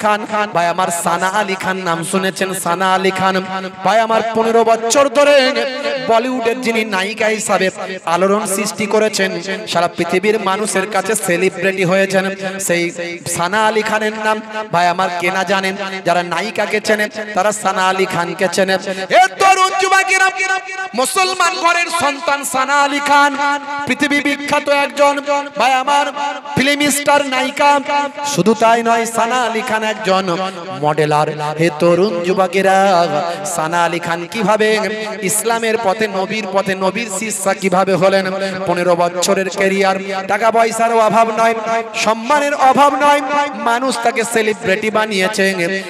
খান ভাই আমার, সানা আলী খান নাম শুনেছেন? সানা আলী খান ভাই আমার 15 বছর ধরে বলিউডের যিনি নায়িকা হিসাবে আলোড়ন সৃষ্টি করেছেন, সারা পৃথিবীর মানুষের কাছে সেলিব্রিটি হয়েছেন, সেই সানা আলী খানের নাম ভাই আমার কেনা জানেন। যারা নায়িকাকে চেনে তারা সানা আলী খানকে চেনে। এ তরুণ যুবকেরা, মুসলমান ঘরের সন্তান সানা আলী খান পৃথিবী বিখ্যাত একজন ভাই আমার ফিল্ম স্টার নায়িকা। শুধু তাই নয়, সানা আলী খান একজন মডেলার। হে তরুণ যুবকেরা, সানা আলী খান কিভাবে ইসলামের পথে, নবীর পথে, নবীর শিষ্যা কিভাবে হলেন? 15 বছরের ক্যারিয়ার, টাকা পয়সার অভাব নয়, সম্মানের অভাব নয়, মানুষ তাকে সেলিব্রিটি বানিয়েছে।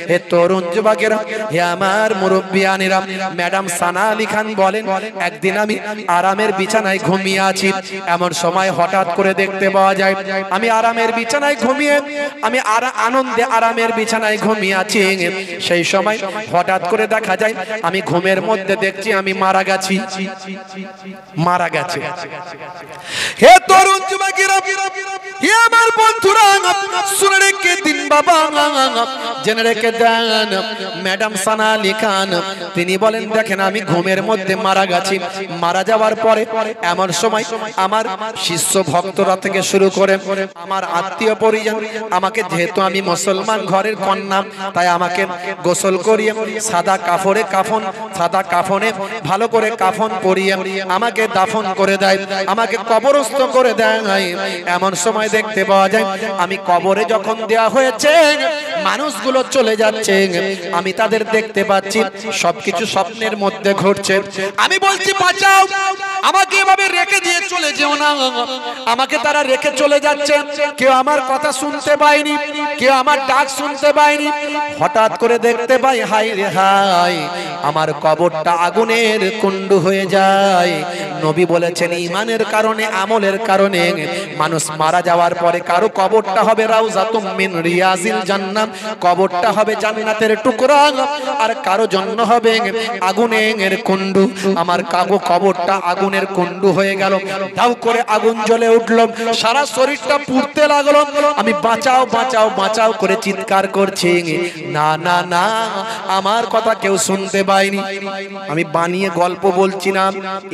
হে তরুণ যুবকেরা, হে আমার মুরব্বিয়ানেরা, ম্যাডাম সানা আলী খান বলেন, একদিন আমি আরামের বিছানায় ঘুমিয়ে আছি, এমন সময় হঠাৎ করে দেখতে পাওয়া যায় আমি আরামের বিছানায় ঘুমিয়ে, আমি আনন্দে আরামের বিছানায় ঘুমিয়ে আছি, সেই সময় হঠাৎ করে দেখা যায় আমি ঘুমের মধ্যে দেখছি আমি মারা গেছি, মারা গেছে। হে তরুণ যুবকেরা, হে আমার বন্ধুরা, শুনে রেখে দিন বাবা, জেনে রেখে দেন, ম্যাডাম সানা আলী খান তিনি বলেন, দেখেন আমি ঘুমের মধ্যে মারা গেছি, মারা যাওয়ার পরে এমন সময় আমার শিষ্য ভক্তরা থেকে শুরু করে আমার আত্মীয় পরিজন আমাকে, যেহেতু আমি মুসলমান ঘরের কন্যা, তাই আমাকে গোসল করিয়ে সাদা কাপড়ে সাদা কাফনে ভালো করে কাফন পরিয়ে আমাকে দাফন করে দেয়, আমাকে কবরস্থ করে দেয়। এমন সময় দেখতে পাওয়া যায় আমি কবরে যখন দেয়া হয়েছে, মানুষগুলো চলে যাচ্ছে, আমি তাদের দেখতে পাচ্ছি, সবকিছু স্বপ্নের মধ্যে ঘটছে। আমি বলছি বাঁচাও, আমাকে এভাবে রেখে দিয়ে চলে যেও না। আমাকে তারা রেখে চলে যাচ্ছে, কেউ আমার কথা শুনতে পায়নি, কেউ আমার ডাক শুনতে পায়নি। হঠাৎ করে দেখতে পাই, হাই রে হাই, আমার কবরটা আগুনের কুণ্ড হয়ে যায়। নবী বলেছেন, ঈমানের কারণে, আমলের কারণে মানুষ মারা যাওয়ার পরে কারো কবরটা হবে রাউজাতুম মিন রিয়াজিল জান্নাত, কবরটা হবে জান্নাতের টুকরা, আর কারো জন্য হবে আগুনের কুণ্ড। আমার কবরটা আগুনের কুণ্ড হয়ে গেল, দাউ করে আগুন জ্বলে উঠল, সারা শরীরটা পুড়তে লাগলো। আমি বাঁচাও বাঁচাও বাঁচাও করে চিৎকার করছি, না না না, আমার কথা কেউ শুনতে পায়নি। আমি বানিয়ে গল্প বলছি না,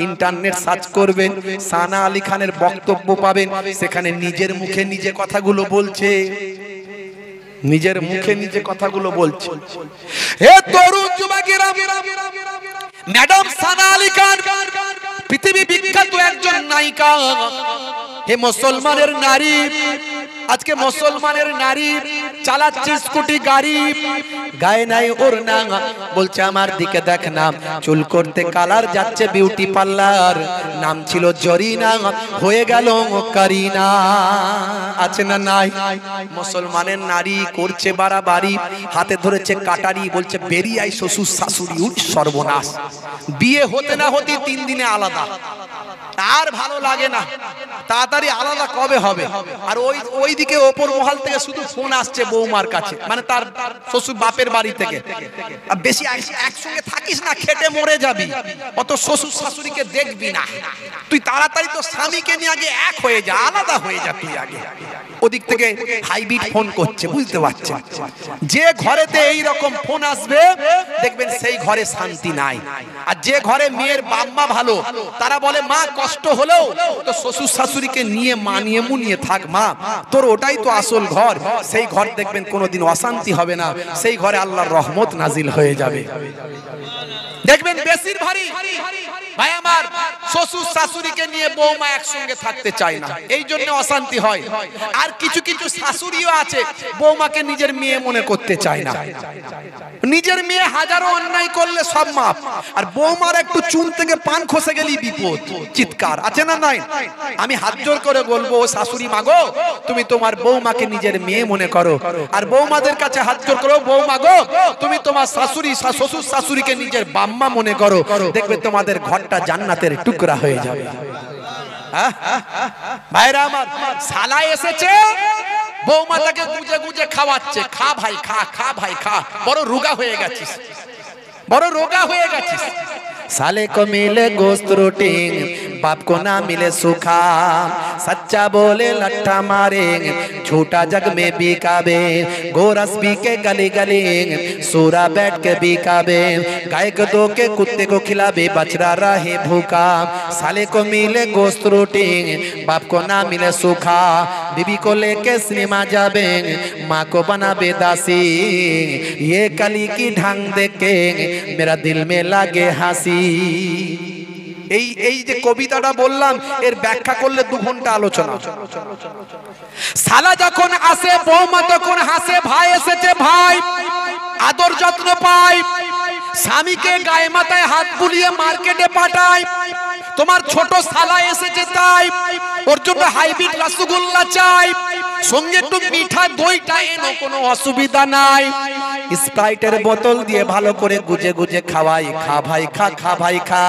ইন্টারনেট সার্চ করবেন, সানা আলী খানের বক্তব্য পাবেন, সেখানে নিজের মুখে নিজে কথাগুলো বলছে, নিজের মুখে নিজে কথাগুলো বলছে। হে তরুণ যুবকেরা, ম্যাডাম সানা আলী খান পৃথিবী বিখ্যাত একজন নায়িকা। হে মুসলমানের নারী, আজকে মুসলমানের নারী চালাচ্ছে স্কুটি গাড়ি, গায়ে নাই ওড়না, বলছে আমার দিকে দেখ না, চুল করতে কালার যাচ্ছে বিউটি পার্লার, নাম ছিল জরিনা, হয়ে গেল কারিনা। আছে না নাই? মুসলমানের নারী করছে বাড়াবাড়ি, হাতে ধরেছে কাটারি, বলছে বেরিয়ে আই শ্বশুর শাশুড়ি, সর্বনাশ। বিয়ে হতে না হতে 3 দিনে আলাদা, আর ভালো লাগে না, তাড়াতাড়ি আলাদা কবে হবে? আর ওইদিকে ওপর মহল থেকে শুধু ফোন আসছে বৌমার কাছে, মানে তার শ্বশুর বাপের বাড়ি থেকে, বেশি একসঙ্গে থাকিস না, খেটে মরে যাবি, অত শ্বশুর শাশুড়িকে দেখবি না, তুই তাড়াতাড়ি তো স্বামীকে নিয়ে আগে এক হয়ে যা, আলাদা হয়ে যা তুই আগে। ওদিক থেকে হাইব্রিড ফোন করছে, বুঝতে পারছেন? যে ঘরেতে এই রকম ফোন আসবে দেখবেন সেই ঘরে শান্তি নাই। আর যে ঘরে মেয়ের বাম্মা ভালো, তারা বলে মা কষ্ট হলেও তো শ্বশুর শাশুড়িকে নিয়ে মানিয়ে মুনিয়ে থাক মা, তোর ওটাই তো আসল ঘর, সেই ঘর দেখবেন কোনোদিন অশান্তি হবে না, সেই ঘরে আল্লাহর রহমত নাজিল হয়ে যাবে। দেখবেন বেশির ভারী ভাই আমার শ্বশুর শাশুড়িকে নিয়ে বৌমা একসঙ্গে থাকতে চায় না, এই জন্য অশান্তি হয়। আর কিছু কিছু শাশুড়িও আছে বৌমাকে নিজের মেয়ে মনে করতে চায় না, নিজের মেয়ে হাজারো অন্যায় করলে সব মাপ, আর বৌমার একটু চুন থেকে পান খসে গেলেই বিপদ, চিৎকার। আছে না নাই? আমি হাত জোর করে বলবো, শাশুড়ি মাগো তুমি তোমার বৌমাকে নিজের মেয়ে মনে করো, আর বৌমাদের কাছে হাত জোর করো, বৌমা গো তুমি তোমার শাশুড়ি শ্বশুর শাশুড়িকে নিজের বাম্মা মনে করো, দেখবে তোমাদের ঘরটা জান্নাতের টুকরা হয়ে যাবে। ভাইরা আমার, শালা এসেছে বৌমা তাকে গুজে গুজে খাওয়াচ্ছে, খা ভাই খা, খা ভাই খা, বড় রোগা হয়ে গেছিস, বড় রোগা হয়ে গেছিস। साले को मिले गोश्त रोटी बाप को ना मिले सुखा, सच्चा बोले लट्ठा मारे, झूठा जग में बिकाबे, गोरस पी के गली गली सूरा बैठ के बिकाबे, गाय को दो के कुत्ते को खिलाबे, बछड़ा रहे भूखा, साले को मिले गोश्त रोटी, बाप को ना मिले सूखा, बीबी को लेके सिनेमा जाबे, माँ को बनाबे दासी, ये कली की ढंग देख के मेरा दिल में लागे हासी। এই যে কবিতাটা বললাম এর ব্যাখ্যা করলে 2 ঘন্টা আলোচনা। সালা যখন আসে বৌমা তখন হাসে, ভাই এসেছে ভাই আদর যত্ন পায়, স্বামীকে গায়ে মাথায় হাত বুলিয়ে মার্কেটে পাঠায়, তোমার ছোট শালা এসেছে তাই ওর জন্য হাইব্রিড রসগোল্লা চাই, সঙ্গে একটু মিঠা দইটা এনো কোনো অসুবিধা নাই, স্প্রাইটের বোতল দিয়ে ভালো করে গুজে গুজে খাওয়াই, খা ভাই খা, খা ভাই খা,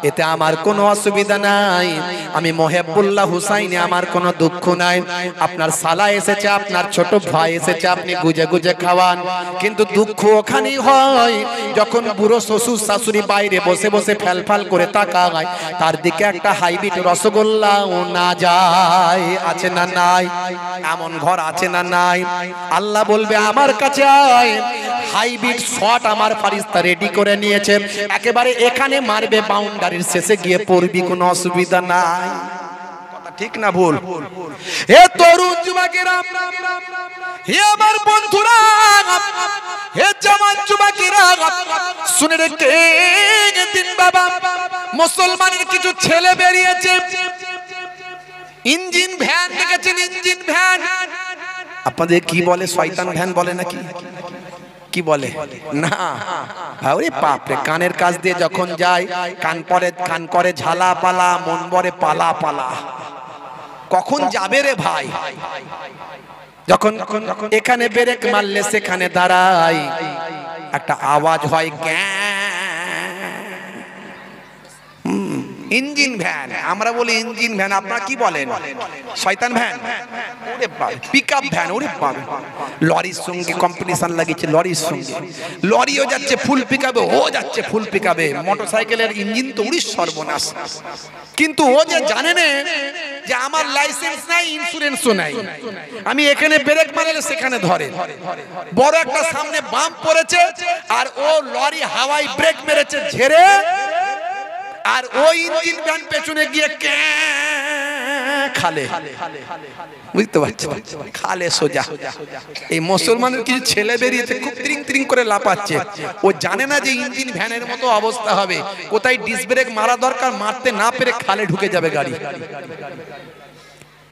এতে আমার কোনো অসুবিধা নাই, আমি মোহেবুল্লাহ হুসাইনে আমার কোনো দুঃখ নাই, আপনার শালা এসেছে আপনার ছোট ভাই এসেছে আপনি গুজে গুজে খাওয়ান, কিন্তু দুঃখ ওখানেই হয় যখন বুড়ো শ্বশুর শাশুড়ি বাইরে বসে বসে ফ্যালফাল করে তাকায়, তার দিকে একটা হাইব্রিড রসগোল্লাও না যায়। আছে না নাই? এমন ঘর আছে না নাই? আল্লাহ বলবে আমার কাছে আয়, হাইব্রিড শট আমার ফারিস্তা রেডি করে নিয়েছে, একেবারে এখানে মারবে, বাউন্ডারির শেষে গিয়ে পড়বি, কোনো অসুবিধা নাই। কথা ঠিক না ভুল? হে তরুণ যুবকেরা, হে আমার বন্ধুরা, হে জওয়ান যুবকেরা, শুনে রেখে দিন বাবা, মুসলমানের কিছু ছেলে বেরিয়েছে, ইঞ্জিন ভ্যান দেখেছেন? ইঞ্জিন ভ্যান আপনাদের কি বলে? শয়তান ভ্যান বলে নাকি? কি বলে না? আরে বাপ রে, কানের কাছ দিয়ে যখন যায় কান করে ঝালা পালা, মন ভরে পালা পালা, কখন যাবে রে ভাই? যখন এখানে ব্রেক মারলে সেখানে দাঁড়াই, একটা আওয়াজ হয় ইঞ্জিন ভ্যান, আমরা বলি ইঞ্জিন ভ্যান, আপনারা কি বলেন? শয়তান ভ্যান, ওরে বাবা, পিকআপ ভ্যান, ওরে বাবা, লরির সঙ্গে কম্পিটিশন লাগিয়েছে, লরির সঙ্গে, লরিও যাচ্ছে ফুল পিকআপে, ও যাচ্ছে ফুল পিকআপে, মোটরসাইকেলের ইঞ্জিন তো উড়িস সর্বনাশ। কিন্তু ও যে জানে না যে আমার লাইসেন্স নাই, ইন্স্যুরেন্সও নাই, আমি এখানে ব্রেক মারলে সেখানে ধরে, বড় একটা সামনে বাম্প পড়েছে আর ও লরি হাওয়ায় ব্রেক মেরেছে ঝেড়ে, আর ওই ইঞ্জিন ভ্যান পেছনে গিয়ে খালে, বুঝতে পারছো? খালে সোজা। এই মুসলমানের কিছু ছেলে বেরিয়েছে, খুব ত্রিং ত্রিং করে লাপাচ্ছে, ও জানে না যে ইঞ্জিন ভ্যানের মতো অবস্থা হবে, কোথায় ডিস ব্রেক মারা দরকার, মারতে না পেরে খালে ঢুকে যাবে গাড়ি।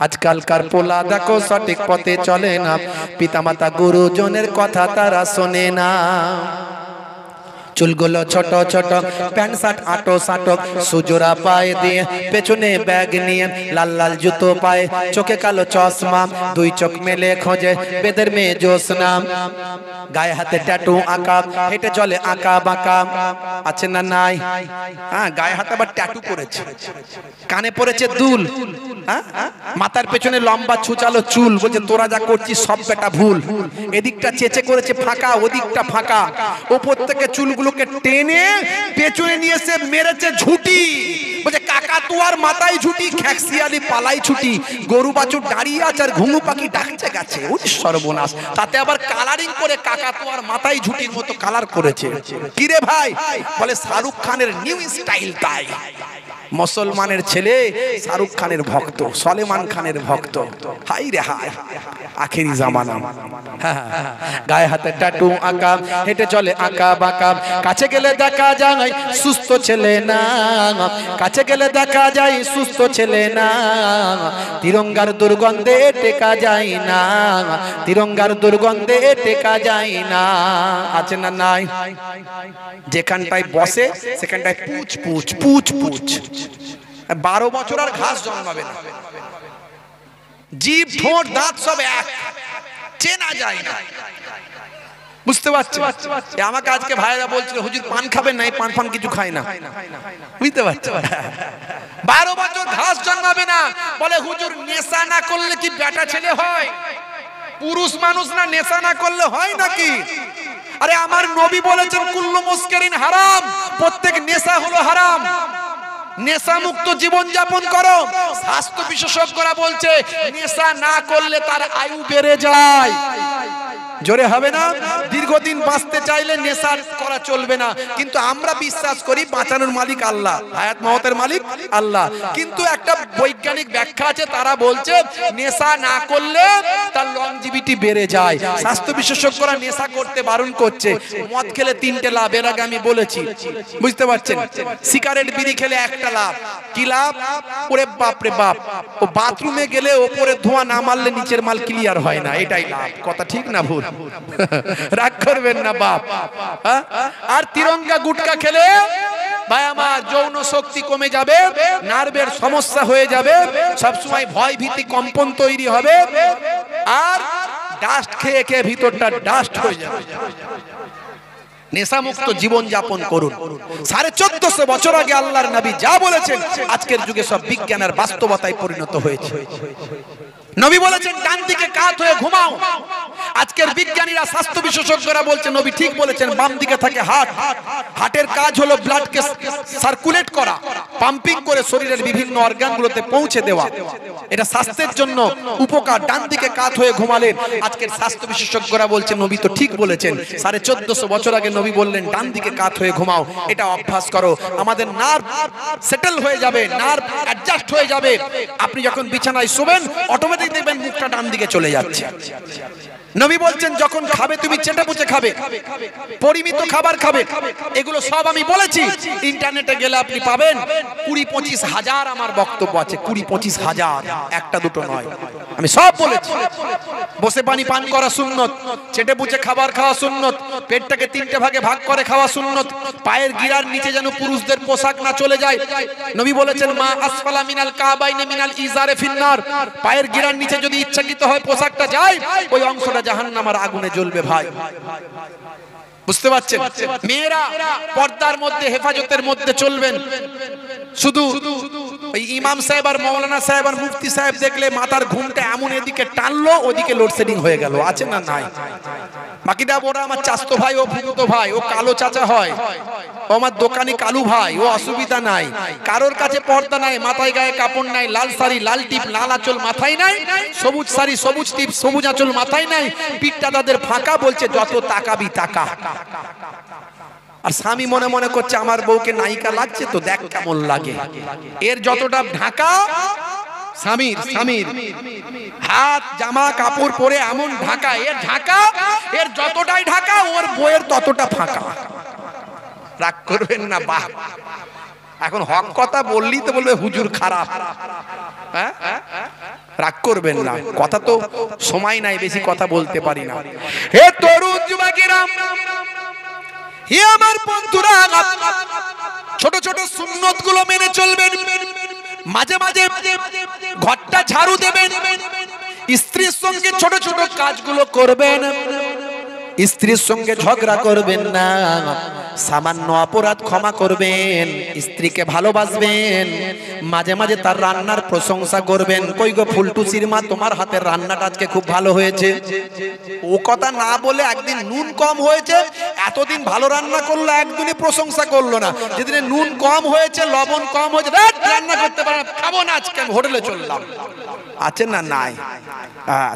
আজকালকার পোলা দেখো সঠিক পথে চলে না, পিতামাতা গুরুজনের কথা তারা শোনে না, চুলগুলো ছোট ছোট, প্যান্ট শার্ট আটো সাটো, সুজোরা পায়ে দিয়ে, পেছনে ব্যাগ নিয়ে, লাল লাল জুতো পায়ে, চোখে কালো চশমা, 2 চোখ মেলে খোঁজে বেদের মেয়ে জোসনা, গায়ে হাতে ট্যাটু আঁকা, হেঁটে চলে আঁকা বাঁকা। আছে না নাই? হ্যাঁ, গায়ে হাতে আবার ট্যাটু করেছে, কানে পড়েছে দুল, মাথার পেছনে লম্বা ছুচালো চুল, বলছে তোরা যা করছিস সব বেটা ভুল, এদিকটা চেচে করেছে ফাঁকা, ওদিকটা ফাঁকা, ওপর থেকে চুলগুলোকে টেনে পেছনে নিয়ে এসে মেরেছে ঝুটি, বলছে কাকা তোর মাথায় ঝুটি, খ্যাকসিয়ালি পালাই ছুটি, গরু বাছুর দাঁড়িয়ে আছে আর ঘুঘু পাখি ডাকছে গাছে, ওই সর্বনাশ। তাতে আবার কালারিং করে কাকা তোর মাথায় ঝুটির মতো কালার করেছে। কি রে ভাই? বলে শাহরুখ খানের নিউ স্টাইল তাই। মুসলমানের ছেলে শাহরুখ খানের ভক্ত, সলেমান খানের ভক্ত, হাই রে হাই, আখেরি জামানা। গায়ে হাতে ট্যাটু আঁকা, হেঁটে চলে আঁকা বাঁকা, কাছে গেলে দেখা যায় সুস্থ ছেলে না, কাছে গেলে দেখা যায় সুস্থ ছেলে না, তিরঙ্গার দুর্গন্ধে টেকা যায় না, তিরঙ্গার দুর্গন্ধে টেকা যায় না। আছে না নাই? যেখানটায় বসে সেখানটায় পুচ পুচ পুচ পুচ, 12 বছর আর ঘাস জন্মাবে না, জিভ ঠোঁট দাঁত সব এক, চেনা যায় না। বুঝতে পারছো? আমাকে আজকে ভাইরা বলছিল হুজুর পান খাবেন না, এই পান ফান কিছু খায় না, বুঝতে পারছো? 12 বছর ঘাস জন্মাবে না, বলে হুজুর নেশা না করলে কি বেটা ছেলে হয়? পুরুষ মানুষ না নেশা না করলে হয় নাকি? আরে আমার নবী বলেছেন কুল্লু মুস্কিরিন হারাম, প্রত্যেক নেশা হলো হারাম। নেশা মুক্ত জীবন যাপন করো। স্বাস্থ্য বিশেষজ্ঞরা বলছে নেশা না করলে তার আয়ু বেড়ে যায়। জোরে হবে না? দীর্ঘদিন বাঁচতে চাইলে নেশা করা চলবে না, কিন্তু আমরা বিশ্বাস করি বাঁচানোর মালিক আল্লাহ, হায়াত মওতের মালিক আল্লাহ। কিন্তু একটা বৈজ্ঞানিক ব্যাখ্যা আছে, তারা বলছে নেশা না করলে তার লংজিভিটি বেড়ে যায়। স্বাস্থ্য বিশেষজ্ঞরা নেশা করতে বারণ করছে। মদ খেলে 3টে লাভ, এর আগে আমি বলেছি, বুঝতে পারছেন? সিগারেট বিড়ি খেলে 1টা লাভ। কি লাভ? ওরে বাপ রে বাপ, ও বাথরুমে গেলে ওপরে ধোঁয়া না মারলে নিচের মাল ক্লিয়ার হয় না, এটাই লাভ। কথা ঠিক না ভুল? রাগ করবেন না বাপ। আর তিরঙ্গা গুটকা খেলে ভাই আমার যৌন শক্তি কমে যাবে, নার্ভের সমস্যা হয়ে যাবে, সবসময় ভয় ভীতি কম্পন তৈরি হবে, আর ডাস্ট খেয়ে খেয়ে ভিতরটা ডাস্ট হয়ে যাবে। নেশামুক্ত জীবন যাপন করুন। 1450 বছর আগে আল্লাহর নবী যা বলেছেন আজকের যুগে সব বিজ্ঞানের বাস্তবতায় পরিণত হয়েছে। নবী বলেছেন ডান দিকে কাত হয়ে ঘুমাও। আজকের বিজ্ঞানীরা, স্বাস্থ্য বিশেষজ্ঞরা বলছে নবী ঠিক বলেছেন। বাম দিকে থাকে হার্ট। হার্টের কাজ হলো ব্লাডকে সার্কুলেট করা, পাম্পিং করে শরীরের বিভিন্ন অর্গানগুলোতে পৌঁছে দেওয়া। এটা স্বাস্থ্যের জন্য উপকার। ডান দিকে কাত হয়ে ঘুমালে আজকের স্বাস্থ্য বিশেষজ্ঞরা বলছে নবী তো ঠিক বলেছেন। 1450 বছর আগে নবী বললেন ডান দিকে কাত হয়ে ঘুমাও। এটা অভ্যাস করো, আমাদের নার্ভ সেটেল হয়ে যাবে, নার্ভ অ্যাডজাস্ট হয়ে যাবে। আপনি যখন বিছানায় শোবেন অটোমেটিক দেখবেন মুখটা ডান দিকে চলে যাচ্ছে। নবী বলছেন যখন খাবে তুমি চেটে পুচে খাবে, পরিমিত খাবার খাবে। এগুলো সব আমি বলেছি, ইন্টারনেটে গেলে আপনি পাবেন। 20-25 হাজার আমার বক্তব্য আছে, 20-25 হাজার, একটা দুটো নয়, আমি সব বলেছি। বসে পানি পান করা সুন্নত, চেটে পুচে খাবার খাওয়া সুন্নত, পেটটাকে 3টে ভাগে ভাগ করে খাওয়া সুন্নত, পায়ের গিরার নিচে যেন পুরুষদের পোশাক না চলে যায়। নবী বলেছেন মা আসফালা মিনাল কাবাইনি মিনাল ইজারে ফিন্নার, পায়ের গিরার নিচে যদি ইচ্ছাকৃত হয় পোশাকটা যায়, ওই অংশটা জাহান্নামের আগুনে জ্বলবে ভাই। বুঝতে পারছেন? মেয়েরা পর্দার মধ্যে, হেফাজতের মধ্যে চলবেন। শুধু ওই ইমাম সাহেব আর মৌলানা সাহেব আর মুফতি সাহেব দেখলে মাথার ঘুমটা এমন এদিকে টানলো, ওদিকে লোডশেডিং হয়ে গেল, আছে না নাই? বাকিটা ওরা আমার চাচতো ভাই, ও ফুফুতো ভাই, ও কালো চাচা হয়, ও আমার দোকানি কালু ভাই, ও অসুবিধা নাই। কারোর কাছে পর্দা নাই, মাথায় গায়ে কাপড় নাই, লাল শাড়ি লাল টিপ লাল আঁচল মাথায় নাই, সবুজ শাড়ি সবুজ টিপ সবুজ আঁচল মাথায় নাই, পিঠটা তাদের ফাঁকা, বলছে যত তাকাবি তাকা। আর স্বামী মনে মনে করছে আমার বউকে নায়িকা লাগছে তো, দেখ কেমন লাগে। এর যতটা ঢাকা, স্বামীর হাত জামা কাপড় পরে এমন ঢাকা, এর ঢাকা, এর যতটাই ঢাকা, ওর বউয়ের ততটা ফাঁকা। রাগ করবেন না বাপ, এখন হক কথা বললেই তো বলবে হুজুর খারাপ। হ্যাঁ, রাগ করবেন না, কথা তো সময় নাই, বেশি কথা বলতে পারি না। হে তরুণ যুবকেরা, হে আমার বন্ধুরা, ছোট ছোট সুন্নত গুলো মেনে চলবেন। মাঝে মাঝে ঘরটা ঝাড়ু দেবেন, স্ত্রীর সঙ্গে ছোট ছোট কাজগুলো করবেন, স্ত্রীর সঙ্গে ঝগড়া করবেন না, সামান্য অপরাধ ক্ষমা করবেন, স্ত্রীকে ভালোবাসবেন, মাঝে মাঝে তার রান্নার প্রশংসা করবেন। কই গো ফুলটুসির মা, তোমার হাতের রান্নাটা আজকে খুব ভালো হয়েছে। ও কথা না বলে একদিন নুন কম হয়েছে, এতদিন ভালো রান্না করলো, একদিনই প্রশংসা করলো না। যেদিন নুন কম হয়েছে, লবণ কম হয়েছে, রান্না করতে পারে না, খাবো না আজকে, আমি হোটেলে চললাম, আছে না নাই?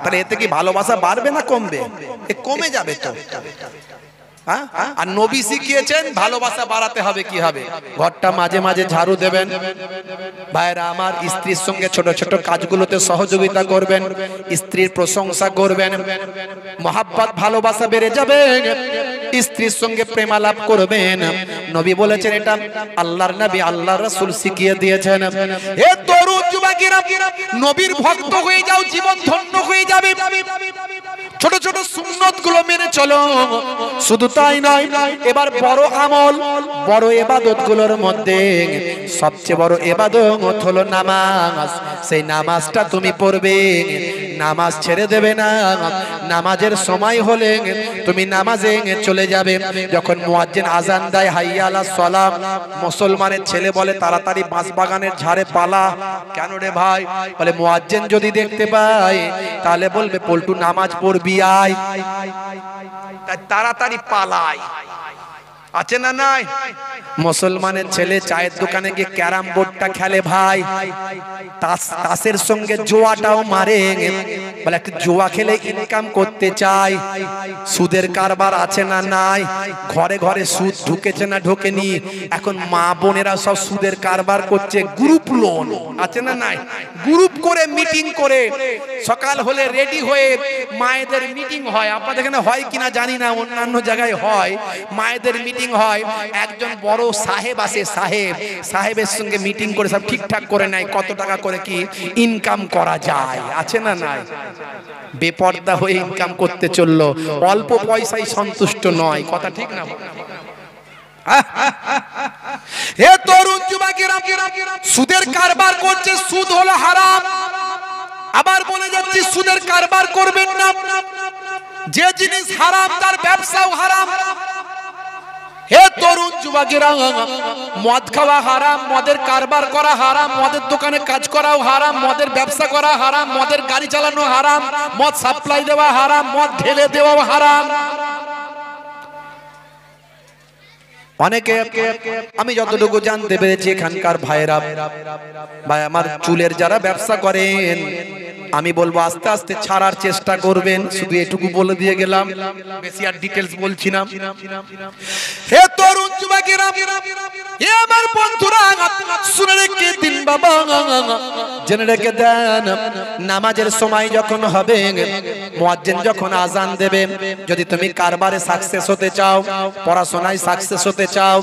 তাহলে এতে কি ভালোবাসা বাড়বে না কমবে? কমে যাবে তো। আর নবী শিখিয়েছেন ভালোবাসা বাড়াতে হবে কি হবে? ঘরটা মাঝে মাঝে ঝাড়ু দেবেন। ভাইরা আমার, স্ত্রীর সঙ্গে ছোট ছোট কাজগুলোতে সহযোগিতা করবেন, স্ত্রীর প্রশংসা করবেন, মহাব্বত ভালোবাসা বেড়ে যাবে, স্ত্রীর সঙ্গে প্রেমালাপ করবেন। নবী বলেছেন, এটা আল্লাহর নবী আল্লাহর রাসূল শিখিয়ে দিয়েছেন। হে তরুণ যুবকেরা, নবীর ভক্ত হয়ে যাও, জীবন ধন্য হয়ে যাবে। ছোট ছোট সুন্নত গুলো মেনে চলো। শুধু তাই নয়, এবার বড় আমল, বড় ইবাদত গুলোর মধ্যে সবচেয়ে বড় ইবাদত হলো নামাজ। সেই নামাজটা তুমি পড়বে, নামাজ ছেড়ে দেবে না। নামাজের সময় হলে তুমি নামাজে চলে যাবে। যখন মুয়াজ্জিন আজান দেয় হাইয়া আলাস সালাম, মুসলমানের ছেলে বলে তাড়াতাড়ি বাঁশ বাগানের ঝাড়ে পালা। কেন রে ভাই? বলে মুয়াজ্জিন যদি দেখতে পায় তাহলে বলবে পল্টু নামাজ পড়বি আয়, তাড়াতাড়ি পালাই। আছে না নাই? মুসলমানের ছেলে চায়ের দোকানে গিয়ে ক্যারাম বোর্ডটা খেলে ভাই, তাসের সঙ্গে জুয়াটাও মারে, বলে একটু জুয়া খেলে ইনকাম করতে চাই। সুদের কারবার আছে না নাই? ঘরে ঘরে সুদ ঢুকেছে না ঢোকেনি? এখন মা বোনেরা সব সুদের কারবার করছে, গ্রুপ লোন আছে না নাই? গ্রুপ করে মিটিং করে সকাল হলে রেডি হয়ে মায়েদের মিটিং হয়। আপনাদের এখানে হয় কিনা জানি না, অন্যান্য জায়গায় হয়, মায়েদের মিটিং হয়। একজন বড় সাহেব আসে, সাহেবের সঙ্গে মিটিং করে সব ঠিকঠাক করে নেয় কত টাকা করে কি ইনকাম করা যায়, আছে না নাই? বেপর্দা হয়ে ইনকাম করতে চললো, অল্প পয়সায় সন্তুষ্ট নয়, কথা ঠিক না? হে তরুণ যুবকেরা, সুদের কারবার করছে, সুদ হলো হারাম। আবার বলে যাচ্ছি সুদের কারবার করবেন না। যে জিনিস হারাম তার ব্যবসাও হারাম। হে তরুণ যুবকেরা, মদ খাওয়া হারাম, মদের কারবার করা হারাম, মদের দোকানে কাজ করাও হারাম, মদের ব্যবসা করা হারাম, মদের গাড়ি চালানো হারাম, মদ সাপ্লাই দেওয়া হারাম, মদ ঢেলে দেওয়া হারাম। অনেকে, আমি যতটুকু জানতে পেরেছি এখানকার ভাইরা, ভাই আমার চুলের যারা ব্যবসা করেন, আমি বলবো আস্তে আস্তে ছাড়ার চেষ্টা করবেন। শুধু এটুকু বলে দিয়ে গেলাম, বেশি আর ডিটেইলস বলছি না। হে তরুণ যুবকেরা, হে আমার বন্ধুরা, শুনে রেখে দিন বাবা, জেনে রেখে দেন, নামাজের সময় যখন হবে, মুয়াজ্জিন যখন আজান দেবে, যদি তুমি কারবারে সাকসেস হতে চাও, পড়াশোনায় সাকসেস হতে চাও,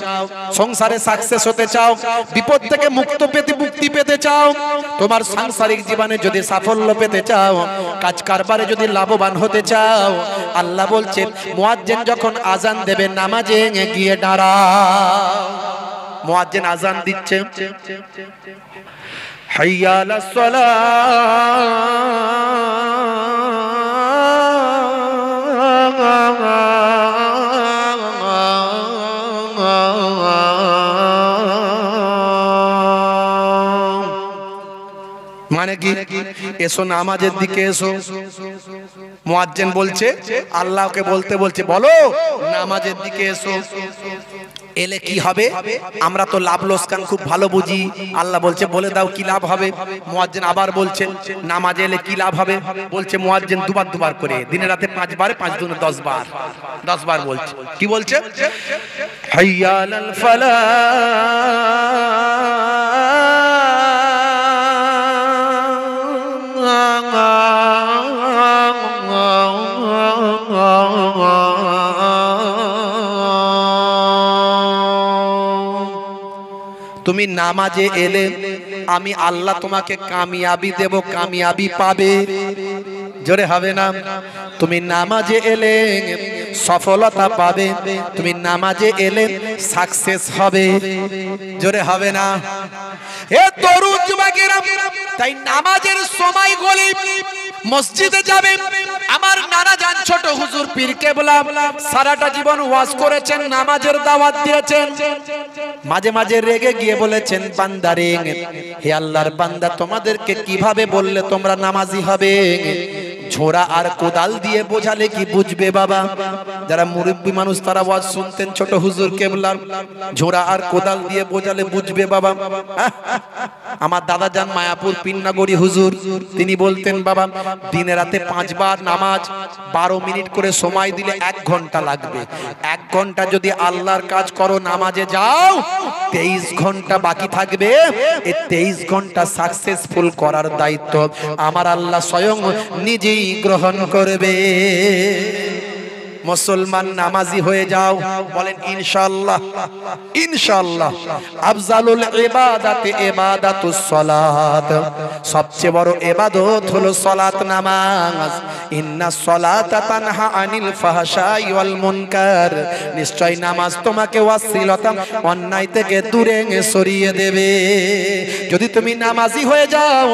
সংসারে সাকসেস হতে চাও, বিপদ থেকে মুক্তি পেতে চাও, তোমার সাংসারিক জীবনে যদি সাফল্য পেতে চাও, কাজ কারবারে যদি লাভবান হতে চাও, আল্লাহ বলছে মুয়াজ্জিন যখন আজান দেবে নামাজে গিয়ে দাঁড়াও। মুয়াজ্জিন আজান দিচ্ছে, হাইয়া আলাস সালাহ, মানে কি এসো নামাজের দিকে এসো। মুয়াজ্জিন বলছে, আল্লাহকে বলতে বলছে বলো নামাজের দিকে এসো। এলে কি হবে? আমরা তো লাভ লোকসান খুব ভালো বুঝি। আল্লাহ বলছে বলে দাও কি লাভ হবে। মুয়াজ্জিন আবার বলছে নামাজে এলে কি লাভ হবে? বলছে মুয়াজ্জিন দুবার করে, দিনে রাতে 5 বার, 5 দুনে 10 বার, 10 বার বলছে। কি বলছে? হাইয়া আলাল ফালাহ, তুমি নামাজে এলে আমি আল্লাহ তোমাকে কামিয়াবি দেব, কামিয়াবি পাবে। জোরে হবে না? তুমি নামাজে এলে সফলতা পাবে, তুমি নামাজে এলে সাকসেস হবে। জোরে হবে না? হে তরুণ যুবকেরা, তাই নামাজের সময় হলে মসজিদে যাবে। আমার নানা জান ছোট হুজুর পীর কেবলা সারাটা জীবন ওয়াজ করেছেন, নামাজের দাওয়াত দিয়েছেন। মাঝে মাঝে রেগে গিয়ে বলেছেন, বান্দারে, হে আল্লাহর বান্দা, তোমাদেরকে কিভাবে বললে তোমরা নামাজি হবে? ঝোড়া আর কোদাল দিয়ে বোঝালে কি বুঝবে বাবা? যারা মুরব্বী মানুষ তারা ওয়াজ শুনতেন ছোট হুজুর কেবলার, ঝোড়া আর কোদাল দিয়ে বোঝালে বুঝবে বাবা। আমার দাদা জান মায়াপুর পিন্নাগড়ি হুজুর, তিনি বলতেন বাবা দিনে রাতে 5 বার নামাজ, 12 মিনিট করে সময় দিলে 1 ঘন্টা লাগবে। 1 ঘন্টা যদি আল্লাহর কাজ করো, নামাজে যাও, 23 ঘন্টা বাকি থাকবে। এই 23 ঘন্টা সাকসেসফুল করার দায়িত্ব আমার আল্লাহ স্বয়ং নিজেই গ্রহণ করবে। মুসলমান নামাজি হয়ে যাও, বলেন ইনশাআল্লাহ। ইনশাআল্লাহ। আফজালুল ইবাদাতে ইবাদাতুস সালাত, সবচেয়ে বড় ইবাদত হলো সালাত, নামাজ। ইন্নাস সালাতা তানহা আনিল ফাহশাই ওয়াল মুনকার, নিশ্চয় নামাজ তোমাকে অশ্লীলতা, অন্যায় থেকে দূরে সরিয়ে দেবে। যদি তুমি নামাজি হয়ে যাও,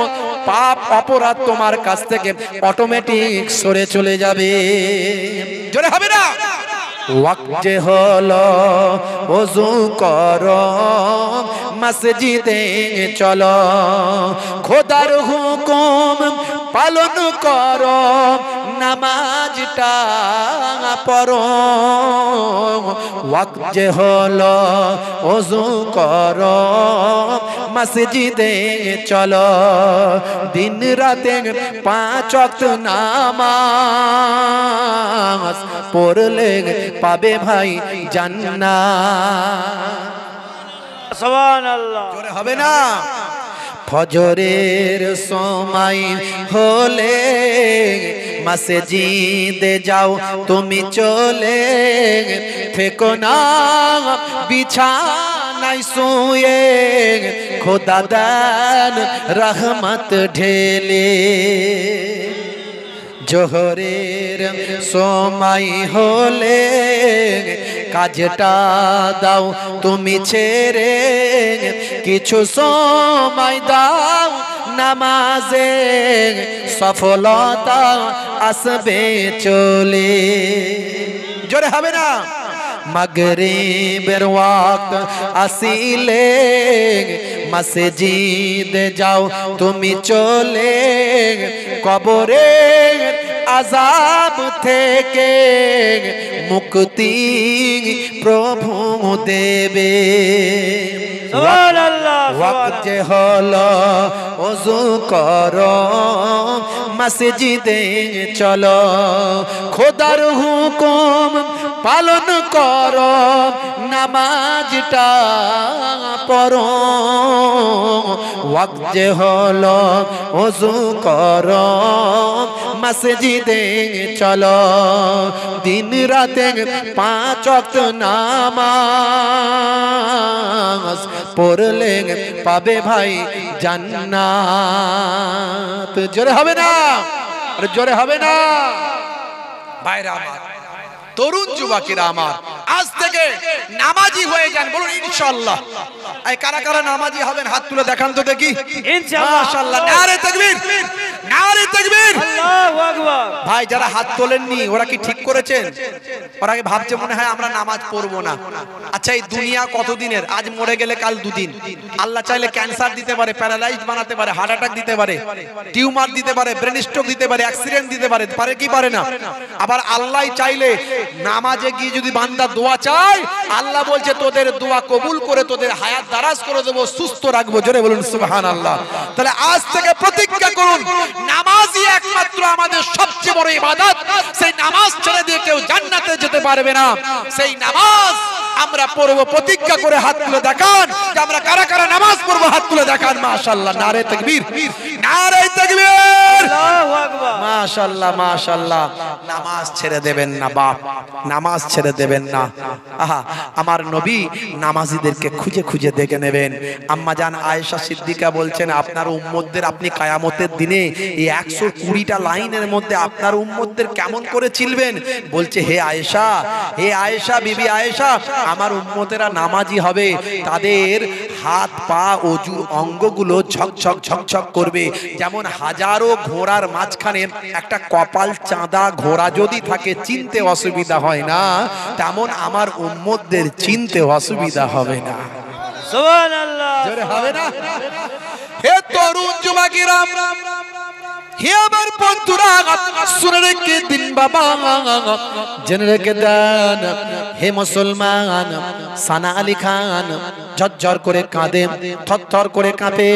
পাপ অপরাধ তোমার কাছ থেকে অটোমেটিক সরে চলে যাবে। জোরে হবে না? ওয়াক্ত হলো ওযু করো, মসজিদে চলো, খোদার হুকুম পালন করো, নামাজটা পড়ো, ওয়াক্ত যে হলো ওযু করো, মসজিদে চলো, দিন রাতে 5 ওয়াক্ত নামাজ পড়লে পাবে ভাই জান্নাত। সুবহানাল্লাহ, জোরে হবে না? ফজরের সময় হলে মসজিদে যাও তুমি চলে, থেকো না বিছানায় শুয়ে, খোদা দেন রহমত ঢেলে। জোহরের সময় হলে কাজটা দাও তুমি ছেড়ে, কিছু সময় দাও নামাজে, সফলতা আসবে চলে। জোরে হবে না? মাগরিবের ওয়াক্ত আসিলে মসজিদে যাও তুমি চলে, কবরের আযাব থেকে মুক্তি প্রভু দেবে। সুবহানাল্লাহ, ওয়াক্ত যে হলো ওযু করো, মসজিদে চলো, খোদার হুকুম পালন করো, নামাজটা পড়ো। ওয়াক্ত যে হলো ওযু করো, মসজিদে চলো, দিন রাতে 5 ওয়াক্ত নামাজ পড়লে পাবে ভাই জান্নাত। জোরে হবে না? আরে জোরে হবে না? ভাইরা আমার, তরুণ যুবকেরা আমার, আজ থেকে নামাজি হয়ে যান, বলুন ইনশাআল্লাহ। এই কারা কারা নামাজি হবেন হাত তুলে দেখান তো দেখি। ইনশাআল্লাহ, মাশাআল্লাহ, নারে তাকবীর, নারে তাকবীর। আল্লাহু আকবার। ভাই যারা হাত তোলেননি ওরা কি ঠিক করেছেন? ওরা কি ভাবছে মনে হয় আমরা নামাজ পড়বো না? আচ্ছা, এই দুনিয়া কতদিনের? আজ মরে গেলে কাল দুদিন। আল্লাহ চাইলে ক্যান্সার দিতে পারে, প্যারালাইজড বানাতে পারে, হার্ট অ্যাটাক দিতে পারে, টিউমার দিতে পারে, ব্রেন স্ট্রোক দিতে পারে, অ্যাক্সিডেন্ট দিতে পারে, পারে কি পারে না? আবার আল্লাহ চাইলে নামাজে গিয়ে যদি বান্দা দোয়া চায়, আল্লাহ বলছে তোদের দোয়া কবুল করে তোদের হায়াত দারাজ করে দেবো, সুস্থ রাখবো। জোরে বলুন সুবহানাল্লাহ। তাহলে আজ থেকে প্রতিজ্ঞা করুন, নামাজই একমাত্র আমাদের সবচেয়ে বড় ইবাদত। সেই নামাজ ছেড়ে দিয়ে কেউ জান্নাতে যেতে পারবে না। সেই নামাজ আমরা পড়বো, প্রতিজ্ঞা করে হাত তুলে দেখান যে আমরা কারা কারা নামাজ পড়বো, হাত তুলে দেখান। মাশাআল্লাহ, নারে তাকবীর, নারে তাকবীর, আল্লাহু আকবার। মাশাআল্লাহ, মাশাআল্লাহ। নামাজ ছেড়ে দেবেন না বাপ, নামাজ ছেড়ে দেবেন না। আহা, আমার নবী নামাজীদেরকে খুঁজে খুঁজে দেখে নেবেন। আম্মা জান আয়েশা সিদ্দিকা বলছেন, আপনার উম্মতদের আপনি কিয়ামতের দিনে এই 120টা লাইনের মধ্যে আপনার উম্মতদের কেমন করে চিনবেন? বলছে, হে আয়েশা, হে আয়েশা, বিবি আয়েশা, আমার উম্মতেরা নামাজি হবে, তাদের হাত পা অজুর অঙ্গগুলো ঝকঝক ঝকঝক করবে, যেমন হাজারো ঘোড়ার মাঝখানে একটা কপাল চাঁদা ঘোড়া যদি থাকে চিনতে অসুবিধা হয় না, তেমন আমার উম্মতদের চিনতে অসুবিধা হবে না। সুবহানাল্লাহ, জোরে হবে না? হে তরুণ যুবকেরা, হে আমার বন্ধুরা, শুনে রেখে দিন বাবা, জেনে রেখে দেন। হে মুসলমান, সানা আলী খান ঝরঝর করে কাঁদে, থরথর করে কাঁপে,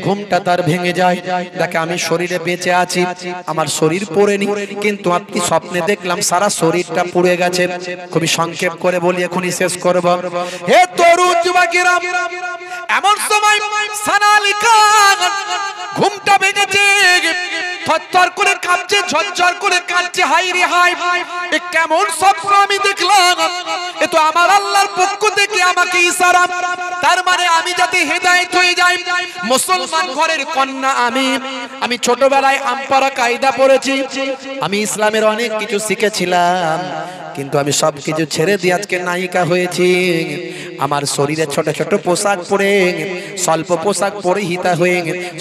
ঘুমটা তার ভেঙে যায়। দেখে আমি শরীরে বেঁচে আছি, আমার শরীর পড়েনি, কিন্তু আপনি স্বপ্নে দেখলাম সারা শরীরটা পুড়ে গেছে। খুবই সংক্ষেপ করে বলি, এখনই শেষ করব। হে তরুণ যুবকেরা, এমন সময় সানা আলী খান ঘুমটা ভেঙেছে, থরথর করে কাঁপছে, ঝরঝর করে কাঁদছে। হাই রে হাই, এ কেমন স্বপ্ন আমি দেখলাম! এ তো আমার আল্লাহর পক্ষ থেকে আমাকে ইশারা, তার মানে আমি যাতে হেদায়েত হয়ে যাই। মুসলমান ঘরের কন্যা আমি ছোটবেলায় আমপারা কায়দা পড়েছি, আমি ইসলামের অনেক কিছু শিখেছিলাম, কিন্তু আমি সব কিছু ছেড়ে দিয়ে আজকে নায়িকা হয়েছি। আমার শরীরে ছোট ছোট পোশাক পরে, স্বল্প পোশাক পরিহিতা হয়ে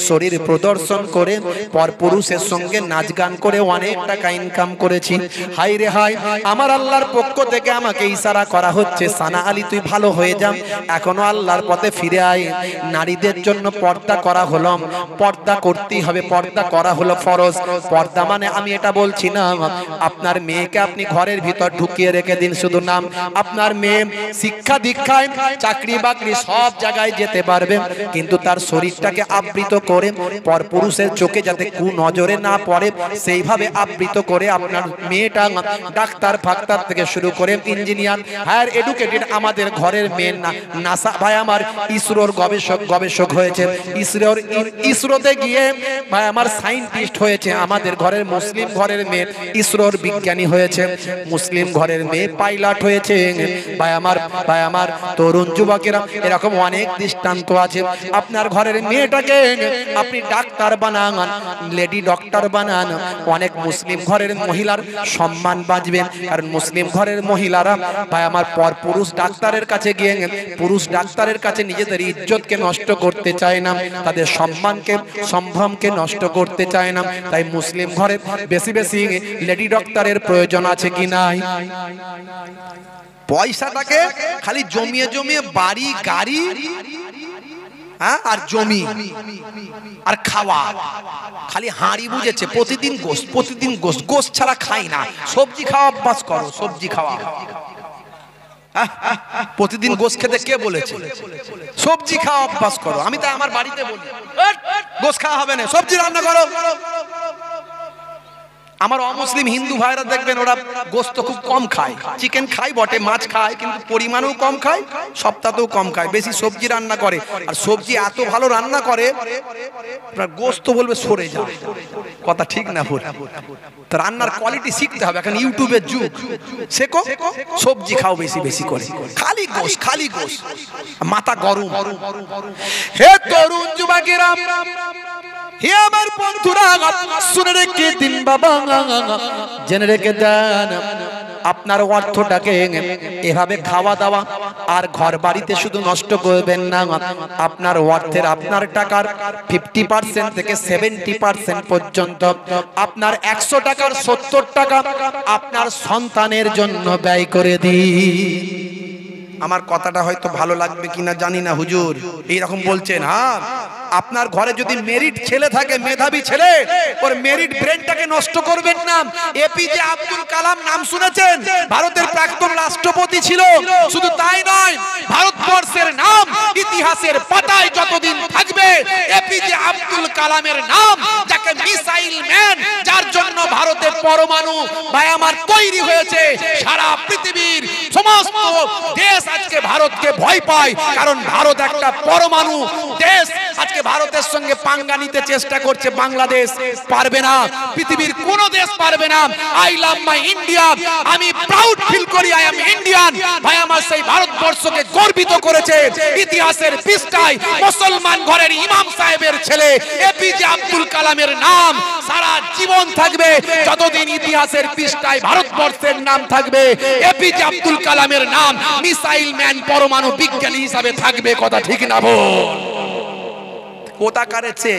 শরীর প্রদর্শন করে পরপুরুষের সঙ্গে নাচ গান করে অনেক টাকা ইনকাম করেছি। হাই রে হাই, আমার আল্লাহর পক্ষ থেকে আমাকে ইশারা করা হচ্ছে, সানা আলী তুই ভালো হয়ে যা। এখনো আল্লাহ আল্লাহর পথে ফিরে আয়। নারীদের জন্য পর্দা করা হলো, পর্দা করতেই হবে, পর্দা করা হলো ফরজ। পর্দা মানে আমি এটা বলছি না আপনার মেয়েকে আপনি ঘরের ভিতর ঢুকিয়ে রেখে দিন শুধু নাম। আপনার মেয়ে শিক্ষা দীক্ষায় চাকরি বাকরি সব জায়গায় যেতে পারবে, কিন্তু তার শরীরটাকে আবৃত করে পরপুরুষের চোখে যাতে কুনজরে না পড়ে সেইভাবে আবৃত করে আপনার মেয়েটা ডাক্তার ফাক্তার থেকে শুরু করে ইঞ্জিনিয়ার হায়ার এডুকেটেড আমাদের ঘরের মেয়ে না। নাসা ভাই আমার ইসরোর গবেষক হয়েছে, ইসরোতে গিয়ে ভাই আমার সায়েন্টিস্ট হয়েছে। আমাদের ঘরের মুসলিম ঘরের মেয়ে ইসরোর বিজ্ঞানী হয়েছে, মুসলিম ঘরের মেয়ে পাইলট হয়েছে। ভাই আমার তরুণ যুবকেরা এরকম অনেক দৃষ্টান্ত আছে। আপনার ঘরের মেয়েটাকে আপনি ডাক্তার বানান, লেডি ডক্টর বানান, অনেক মুসলিম ঘরের মহিলার সম্মান বাঁচবেন। কারণ মুসলিম ঘরের মহিলারা ভাই আমার পর পুরুষ ডাক্তারের কাছে গিয়ে পুরুষ ডাক্তারের কাছে নিজেদের ইজ্জতকে নষ্ট করতে চায় না, তাদের সম্মানকে সম্ভ্রমকে নষ্ট করতে চায় না। তাই মুসলিম ঘরে বেশি বেশি লেডি ডক্টরের প্রয়োজন আছে কি নাই? পয়সাটাকে খালি জমিয়ে জমিয়ে বাড়ি গাড়ি আর জমি আর খাওয়া, খালি হাঁড়ি বুঝেছে, প্রতিদিন গোস্ত, প্রতিদিন গোস্ত, গোস্ত ছাড়া খাই না। সবজি খাওয়া অভ্যাস করো, সবজি খাওয়া। প্রতিদিন গোস্ত খেতে কে বলেছে? সবজি খাওয়া অভ্যাস করো। আমি তাই আমার বাড়িতে বলি গোস্ত খাওয়া হবে না, সবজি রান্না করো। আমার অমুসলিম হিন্দু ভাইরা দেখবেন ওরা গোস্ত খুব কম খায়, চিকেন খায় বটে, মাছ খায়, কিন্তু পরিমাণেও কম খায়, সপ্তাহেও কম খায়, বেশি সবজি রান্না করে। আর সবজি এত ভালো রান্না করে গোস্ত বলবে সরে যায়। কথা ঠিক না ভুল? তো রান্নার কোয়ালিটি শিখতে হবে, এখন ইউটিউবের যুগ, শেখো, সবজি খাও বেশি বেশি করে, খালি গোস্ত, খালি গোস্ত, মাথা গরম। হে তরুণ যুবকেরা, হে আমার বন্ধুরা, শুনে রেখে দিন বাবা, জেনে রেখে দেন, আপনার অর্থটাকে এভাবে খাওয়া দাওয়া আর ঘর বাড়িতে শুধু নষ্ট করবেন না। আপনার অর্থের, আপনার টাকার 50% থেকে 70% পর্যন্ত আপনার 100 টাকার 70 টাকা আপনার সন্তানের জন্য ব্যয় করে দিন। আমার কথাটা হয়তো ভালো লাগবে কিনা জানি না হুজুর, এইরকম বলছেন। হ্যাঁ, আপনার ঘরে যদি মেরিট ছেলে থাকে, মেধাবী ছেলে, ওর মেরিট ব্রেনটাকে নষ্ট করবেন না। এপিজে আব্দুল কালাম নাম শুনেছেন? ভারতের প্রাক্তন রাষ্ট্রপতি ছিল। শুধু তাই নয়, ভারতবর্ষের নাম ইতিহাসের পাতায় যতদিন থাকবে এপিজে আব্দুল কালামের নাম, যাকে মিসাইল ম্যান, যার জন্য ভারতের পরমাণু ভাই আমার তৈরি হয়েছে। সারা পৃথিবীর সমস্ত দেশ আজকে ভারতকে ভয় পায়, কারণ ভারত একটা পরমাণু দেশ। আজকে ভারতের সঙ্গে পাঙ্গা নিতে চেষ্টা করছে বাংলাদেশ, পারবে না, পৃথিবীর কোন দেশ পারবে না। আই লাভ মাই ইন্ডিয়া, আমি প্রাউড ফিল করি, আই এম ইন্ডিয়ান। ভাই আমার সেই ভারতবর্ষকে গর্বিত করেছে ইতিহাসের পৃষ্ঠায় মুসলমান ঘরের ইমাম সাহেবের ছেলে এপিজে আব্দুল কালামের নাম সারা জীবন থাকবে। যতদিন ইতিহাসের পৃষ্ঠায় ভারতবর্ষের নাম থাকবে, এপিজে আব্দুল কালামের নাম মিসাইল ম্যান, পরমাণু বিজ্ঞানী হিসাবে থাকবে। কথা ঠিক না বল? কোথাকারেছে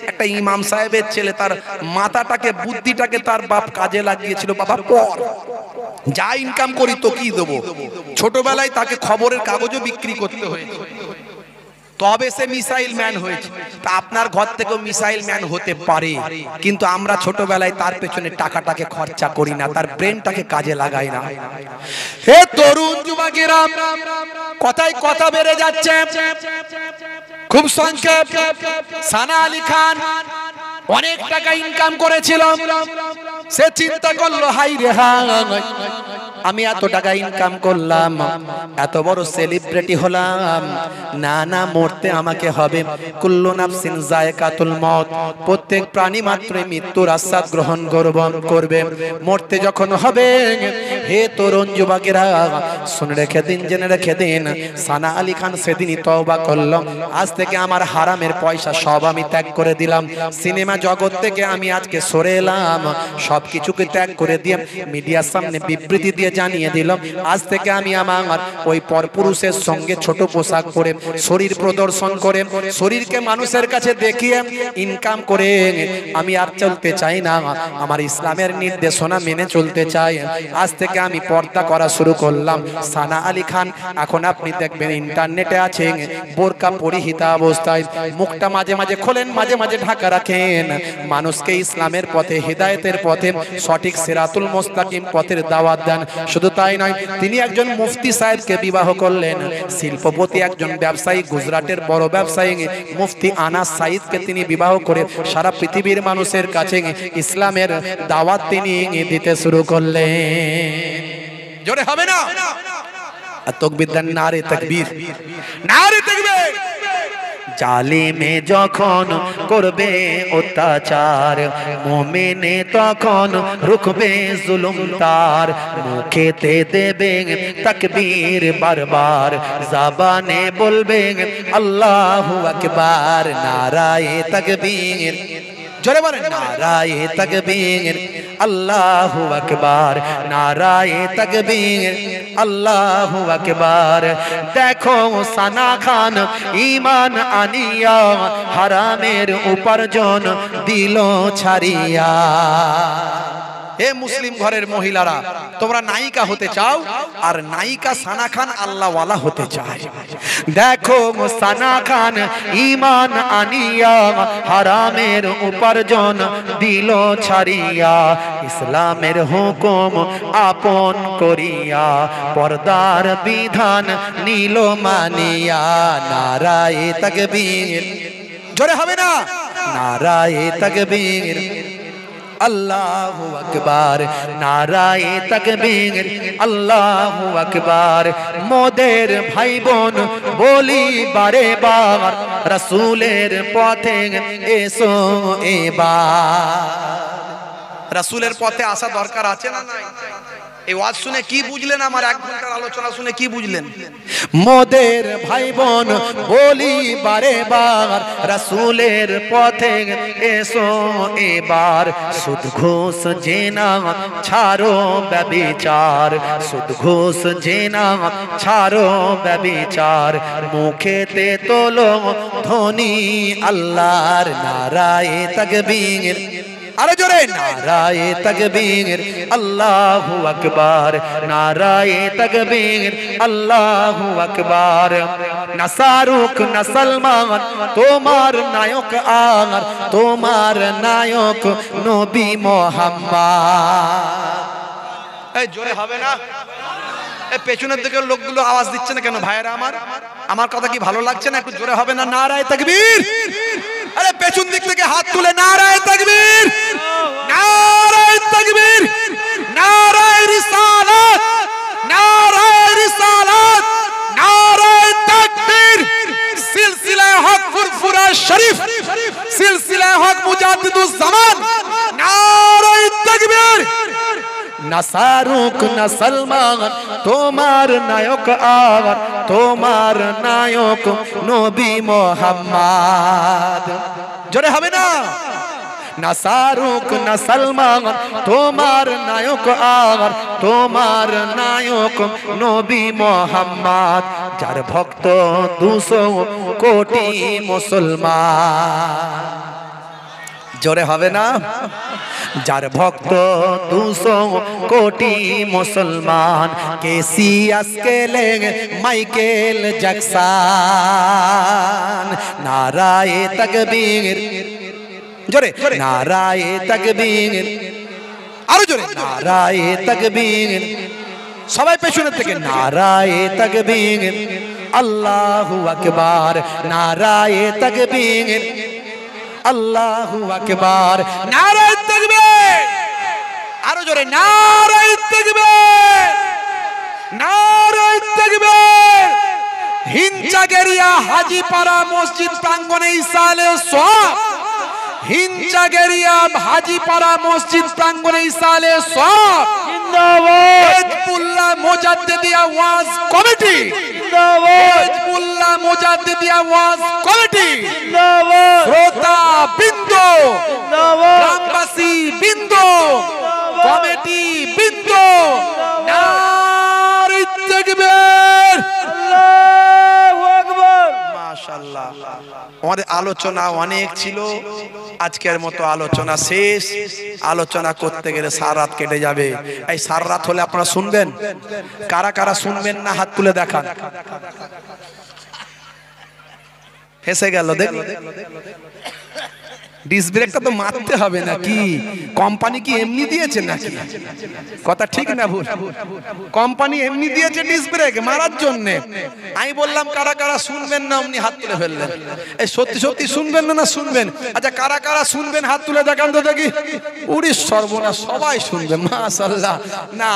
একটা ইমাম সাহেবের ছেলে, তার মাথাটাকে, বুদ্ধিটাকে তার বাপ কাজে লাগিয়েছিল। বাবা পর, যা ইনকাম করি তো কি দেবো। ছোটবেলায় তাকে খবরের কাগজও বিক্রি করতে হয়েছে, তবে সে মিসাইল ম্যান হয়েছে। তা আপনার ঘর থেকেও মিসাইল ম্যান হতে পারে, কিন্তু আমরা ছোটবেলায় তার পেছনে টাকাটাকে খরচা করি না, তার ব্রেনটাকে কাজে লাগাই না। হে তরুণ যুবকেরা, কথায় কথা বেড়ে যাচ্ছে। খুব সংক্ষেপ, সানা আলী খান অনেক টাকা ইনকাম করেছিল। সে চিন্তা করলো, হাই রে হাই, আমি এত টাকা ইনকাম করলাম, এত বড় সেলিব্রিটি হলাম, না না, মরতে আমাকে হবে। কুল্লু নাফসিন যায়কাতুল মউত, প্রত্যেক প্রাণী মাত্রই মৃত্যুর আস্বাদ গ্রহণ করবে। মরতে যখন হবে, হে তরুণ যুবকেরা শুনে রেখে দিন, জেনে রেখে দিন, সানা আলী খান সেদিনই তওবা করল, আজ থেকে আমার হারামের পয়সা সব আমি ত্যাগ করে দিলাম। সিনেমা জগৎ থেকে আমি আজকে সরে এলাম, সবকিছুকে ত্যাগ করে দিয়ে মিডিয়ার সামনে বিবৃতি দিয়ে নবীকে জানিয়ে দিলাম আজ থেকে আমি আমার ওই পরপুরুষের সঙ্গে ছোট পোশাক পরে শরীর প্রদর্শন করে শরীরকে মানুষের কাছে দেখিয়ে ইনকাম করে আমি আর চলতে চাই না, আমার ইসলামের নির্দেশনা মেনে চলতে চাই। আজ থেকে আমি পর্দা করা শুরু করলাম। সানা আলী খান এখন আপনি দেখবেন ইন্টারনেটে আছে, বোরকা পরিহিতা অবস্থায় মুখটা মাঝে মাঝে খোলেন, মাঝে মাঝে ঢাকা রাখেন, মানুষকে ইসলামের পথে হিদায়াতের পথে সঠিক সিরাতুল মুস্তাকিম পথের দাওয়াত দেন। শুধু তাই নয়, তিনি একজন মুফতি সাহেবকে বিবাহ করলেন, শিল্পপতি একজন ব্যবসায়ী, গুজরাটের বড় ব্যবসায়ী মুফতি আনাস সাইদকে তিনি বিবাহ করে সারা পৃথিবীর মানুষের কাছে ইসলামের দাওয়াত তিনি দিতে শুরু করলেন। জোরে হবে না? তাকবীর দেন, নারে তাকবীর, নারে তাকবীর। জালিমে যখন করবে অত্যাচার, মুমিনে তখন রুখবে জুলুম তার, মুখেতে দেবে তাকবীর বারবার, জবানে বলবে আল্লাহু আকবার, নারায়ে তাকবীর। জোরে বলেন, নারায়ে তাকবীর, আল্লাহু আকবার, নারায়ে তাকবীর, আল্লাহু আকবার। দেখো সানা খান ঈমান আনিয়া হারামের উপার্জন দিল ছাড়িয়া। হে মুসলিম ঘরের মহিলারা, তোমরা নায়িকা হতে চাও আর নায়িকা সানা খান আল্লাহওয়ালা হতে চায়। দেখো সানা খান ঈমান আনিয়া হারামের উপার্জন দিল ছাড়িয়া, ইসলামের হুকুম আপন করিয়া পর্দার বিধান নিল মানিয়া। নারায়ে তাকবীর, জোরে হবে না? নারায়ে তাকবীর, আল্লাহু আকবার, নারায়ে তাকবীর, আল্লাহু আকবার। মোদের ভাই বোন বলি বারে বার, রাসূলের পথে এসো এবার। রাসূলের পথে আসা দরকার আছে না নাই? এই ওয়াজ শুনে কি বুঝলেন? আমার এক ঘন্টার আলোচনা শুনে কি বুঝলেন? মোদের ভাই বোন বলি বারে বার, রাসূলের পথে এসো এবার। সুদ ঘুষ জেনা ছাড়ো ব্যভিচার, সুদ ঘুষ জেনা ছাড়ো ব্যভিচার, মুখেতে তোলো ধ্বনি আল্লাহর। নারায়ে তাকবীর, আরে জোরে, নারায়ে তাকবীর, আল্লাহু আকবার, নারায়ে তাকবীর, আল্লাহু আকবার। না শাহরুখ না সালমান তোমার নায়ক আর, তোমার নায়ক নবী মুহাম্মদ। এই জোরে হবে না? এই পেছনের দিকে লোকগুলো আওয়াজ দিচ্ছে না কেন? ভাইরা আমার, আমার কথা কি ভালো লাগছে না? একটু জোরে হবে না? নারায়ে তাকবীর। আরে পেছন দিক থেকে হাত তুলে নারায়ে তাকবীর, নারায়ে তাকবীর, নারায়ে রিসালাত, নারায়ে রিসালাত, নারায়ে তাকবীর। সিলসিলায়ে হক ফুরফুরা শরীফ, সিলসিলায়ে হক মুজাদ্দিদুজ জামান, নারায়ে তাকবীর। না শাহরুখ না সালমান তোমার নায়ক আর, তোমার নায়ক নবী মুহাম্মদ। জোরে হবে না? না শাহরুখ না সালমান তোমার নায়ক আর, তোমার নায়ক নবী মুহাম্মদ। যার ভক্ত 200 কোটি মুসলমান। জোরে হবে না? যার ভক্ত 200 কোটি মুসলমান, কেসিয়াস কেলে মাইকেল জ্যাকসন। নারায়ে তাকবীর, জোরে, নারায়ে তাকবীর, আরো জোরে, নারায়ে তাকবীর। সবাই পেছনের থেকে নারায়ে তাকবীর, আল্লাহু আকবার, নারায়ে তাকবীর, আল্লাহু আকবার, নারায়ে তাকবীর। আরো জোরে, নারায়ে তাকবীর, নারায়ে তাকবীর। হিঞ্চাগেরিয়া হাজীপাড়া মসজিদ প্রাঙ্গণে ইসালে সওয়াব, হিঞ্চাগেরিয়া হাজীপাড়া মসজিদ প্রাঙ্গণে ইসালে সওয়াব জিন্দাবাদ। হিজবুল্লাহ মুজাদ্দিদিয়া ওয়াজ কমিটি জিন্দাবাদ, হিজবুল্লাহ মুজাদ্দিদিয়া ওয়াজ কমিটি জিন্দাবাদ। শ্রোতা বৃন্দ জিন্দাবাদ, গ্রামবাসী বৃন্দ, কমিটি বৃন্দ, আমাদের আলোচনা অনেক ছিল, আজকের মতো আলোচনা শেষ। আলোচনা করতে গেলে সারা রাত কেটে যাবে। এই সারা রাত হলে আপনারা শুনবেন? কারা কারা শুনবেন না হাত তুলে দেখান। ফেসে গেল, দেখ ডিস্ক ব্রেকটা তো মারতে হবে নাকি? কোম্পানি কি এমনি দিয়েছে নাকি? কথা ঠিক না ভুল? কোম্পানি এমনি দিয়েছে ডিস্ক ব্রেক মারার জন্য। আমি বললাম কারা কারা শুনবেন না, অমনি হাত তুলে ফেললেন। এই সত্যি সত্যি শুনবেন না শুনবেন? আচ্ছা কারা কারা শুনবেন হাত তুলে দেখান তো দেখি। উড়ি সর্বনাশ, সবাই শুনবে মাশাআল্লাহ। না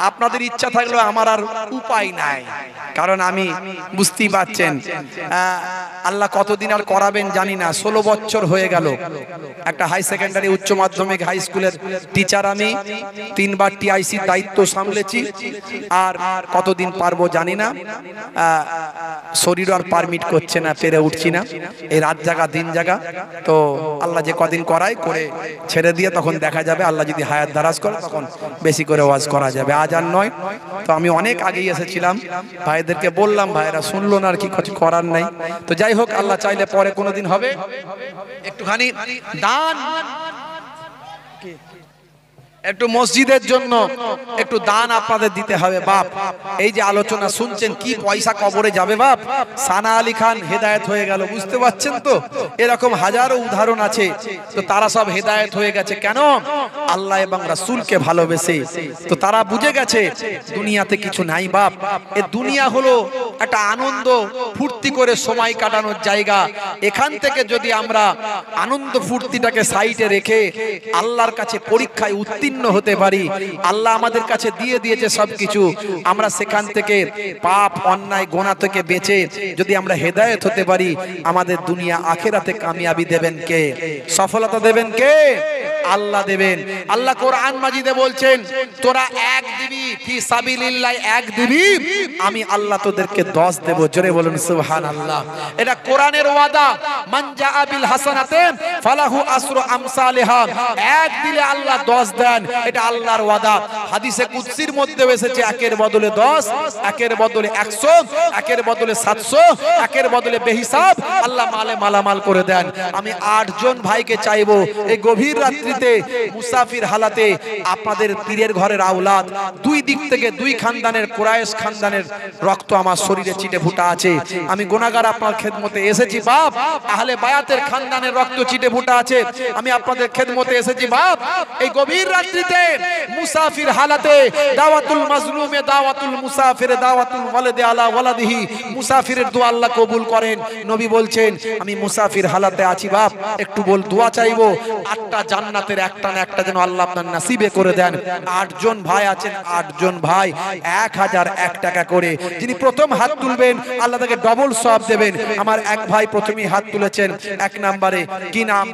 আপনাদের ইচ্ছা থাকলেও আমার আর উপায় নাই, কারণ আমি বুঝতেই পারছেন আল্লাহ কতদিন আর করাবেন জানি না। 16 বছর হয়ে গেল। একটা হাই সেকেন্ডারি উচ্চ মাধ্যমিক হাই স্কুলের টিচার আমি, 3বার টিআইসি দায়িত্ব সামলেছি। আর কতদিন পারবো জানি না, শরীর আর পারমিট করছে না, পেরে উঠছি না। এই রাত জাগা দিন জাগা, তো আল্লাহ যে কদিন করায় করে ছেড়ে দিয়ে তখন দেখা যাবে। আল্লাহ যদি হায়াত দারাজ করে তখন বেশি করে ওয়াজ করা যাবে, আজ আর নয়। তো আমি অনেক আগেই এসেছিলাম, ভাইদেরকে বললাম, ভাইরা শুনলো না, আর কি কিছু করার নাই। তো যাই হোক, আল্লাহ চাইলে পরে কোনোদিন হবে। একটুখানি দান, একটু মসজিদের জন্য একটু দান আপনাদের দিতে হবে বাপ। এই যে আলোচনা শুনছেন, কি পয়সা কবরে যাবে বাপ? সানা আলী খান হেদায়েত হয়ে গেল, বুঝতে পারছেন তো? এরকম হাজারো উদাহরণ আছে। তো তারা সব হেদায়েত হয়ে গেছে কেন? আল্লাহ এবং রাসূলকে ভালোবেসে। তো তারা বুঝে গেছে দুনিয়াতে কিছু নাই বাপ। এ দুনিয়া হলো একটা আনন্দ ফুর্তি করে সময় কাটানোর জায়গা। এখান থেকে যদি আমরা আনন্দ ফুর্তিটাকে সাইডে রেখে আল্লাহর কাছে পরীক্ষায় উত্তীর্ণ হতে পারি, আল্লাহ আমাদের কাছে দিয়ে দিয়েছে সবকিছু, আমরা সেখান থেকে পাপ অন্যায় গোনা থেকে বেঁচে যদি আমরা হেদায়েত হতে পারি, আমাদের দুনিয়া আখিরাতে কামিয়াবি দেবেন কে? সফলতা দেবেন কে? আল্লাহ দেবেন। আল্লাহ কোরআন মাজিদে বলছেন, তোরা এক দিবি ফি সাবিলিল্লাহ, এক দিবি, আমি আল্লাহ তোদেরকে 10 দেব। জোরে বলুন সুবহানাল্লাহ। এটা কোরআনের ওয়াদা। মান জাআ বিল হাসানাতি ফালাহু আসরু আমসালিহা, এক দিলে আল্লাহ 10 দেন, এটা আল্লাহর ওয়াদা। হাদিসে কুদসির মধ্যে এসেছে, একের বদলে 10, একের বদলে 100, একের বদলে 700, একের বদলে বেহিসাব আল্লাহ মালে মালামাল করে দেন। আমি 8 জন ভাইকে চাইবো এই গভীর রাত্রিতে মুসাফির হালাতে, আপনাদের পীরের ঘরের আওলাদ, দুই দিক থেকে দুই খানদানের, কুরাইশ খানদানের রক্ত আমার শরীরে চিটে ফুটা আছে। আমি গুনাহগার আপনার খেদমতে এসেছি বাপ। আহলে বায়াতের খানদানের রক্ত চিটে ফুটা আছে, আমি আপনাদের খেদমতে এসেছি বাপ। এই গভীর রাত্রিতে মুসাফির হালাতে, দাওয়াতুল মাজলুমে দাওয়াতুল মুসাফিরে দাওয়াতুল ওয়ালিদি আলা ওয়ালাদিহি, মুসাফিরের দোয়া আল্লাহ কবুল করেন। নবী বলছেন, আমি মুসাফির হালাতে আছি বাপ, একটু বল দোয়া চাইবো, 8টা জান্নাতের একটা না একটা যেন আল্লাহ আপনার নসিবে করে দেন। 8 জন ভাই আছেন, 8 জন ভাই 1001 টাকা করে। যিনি প্রথম হাত তুলবেন আল্লাহ তাকে ডবল সওয়াব দেবেন। আমার এক ভাই প্রথমেই হাত তুলেছেন, 1 নম্বরে, কি নাম?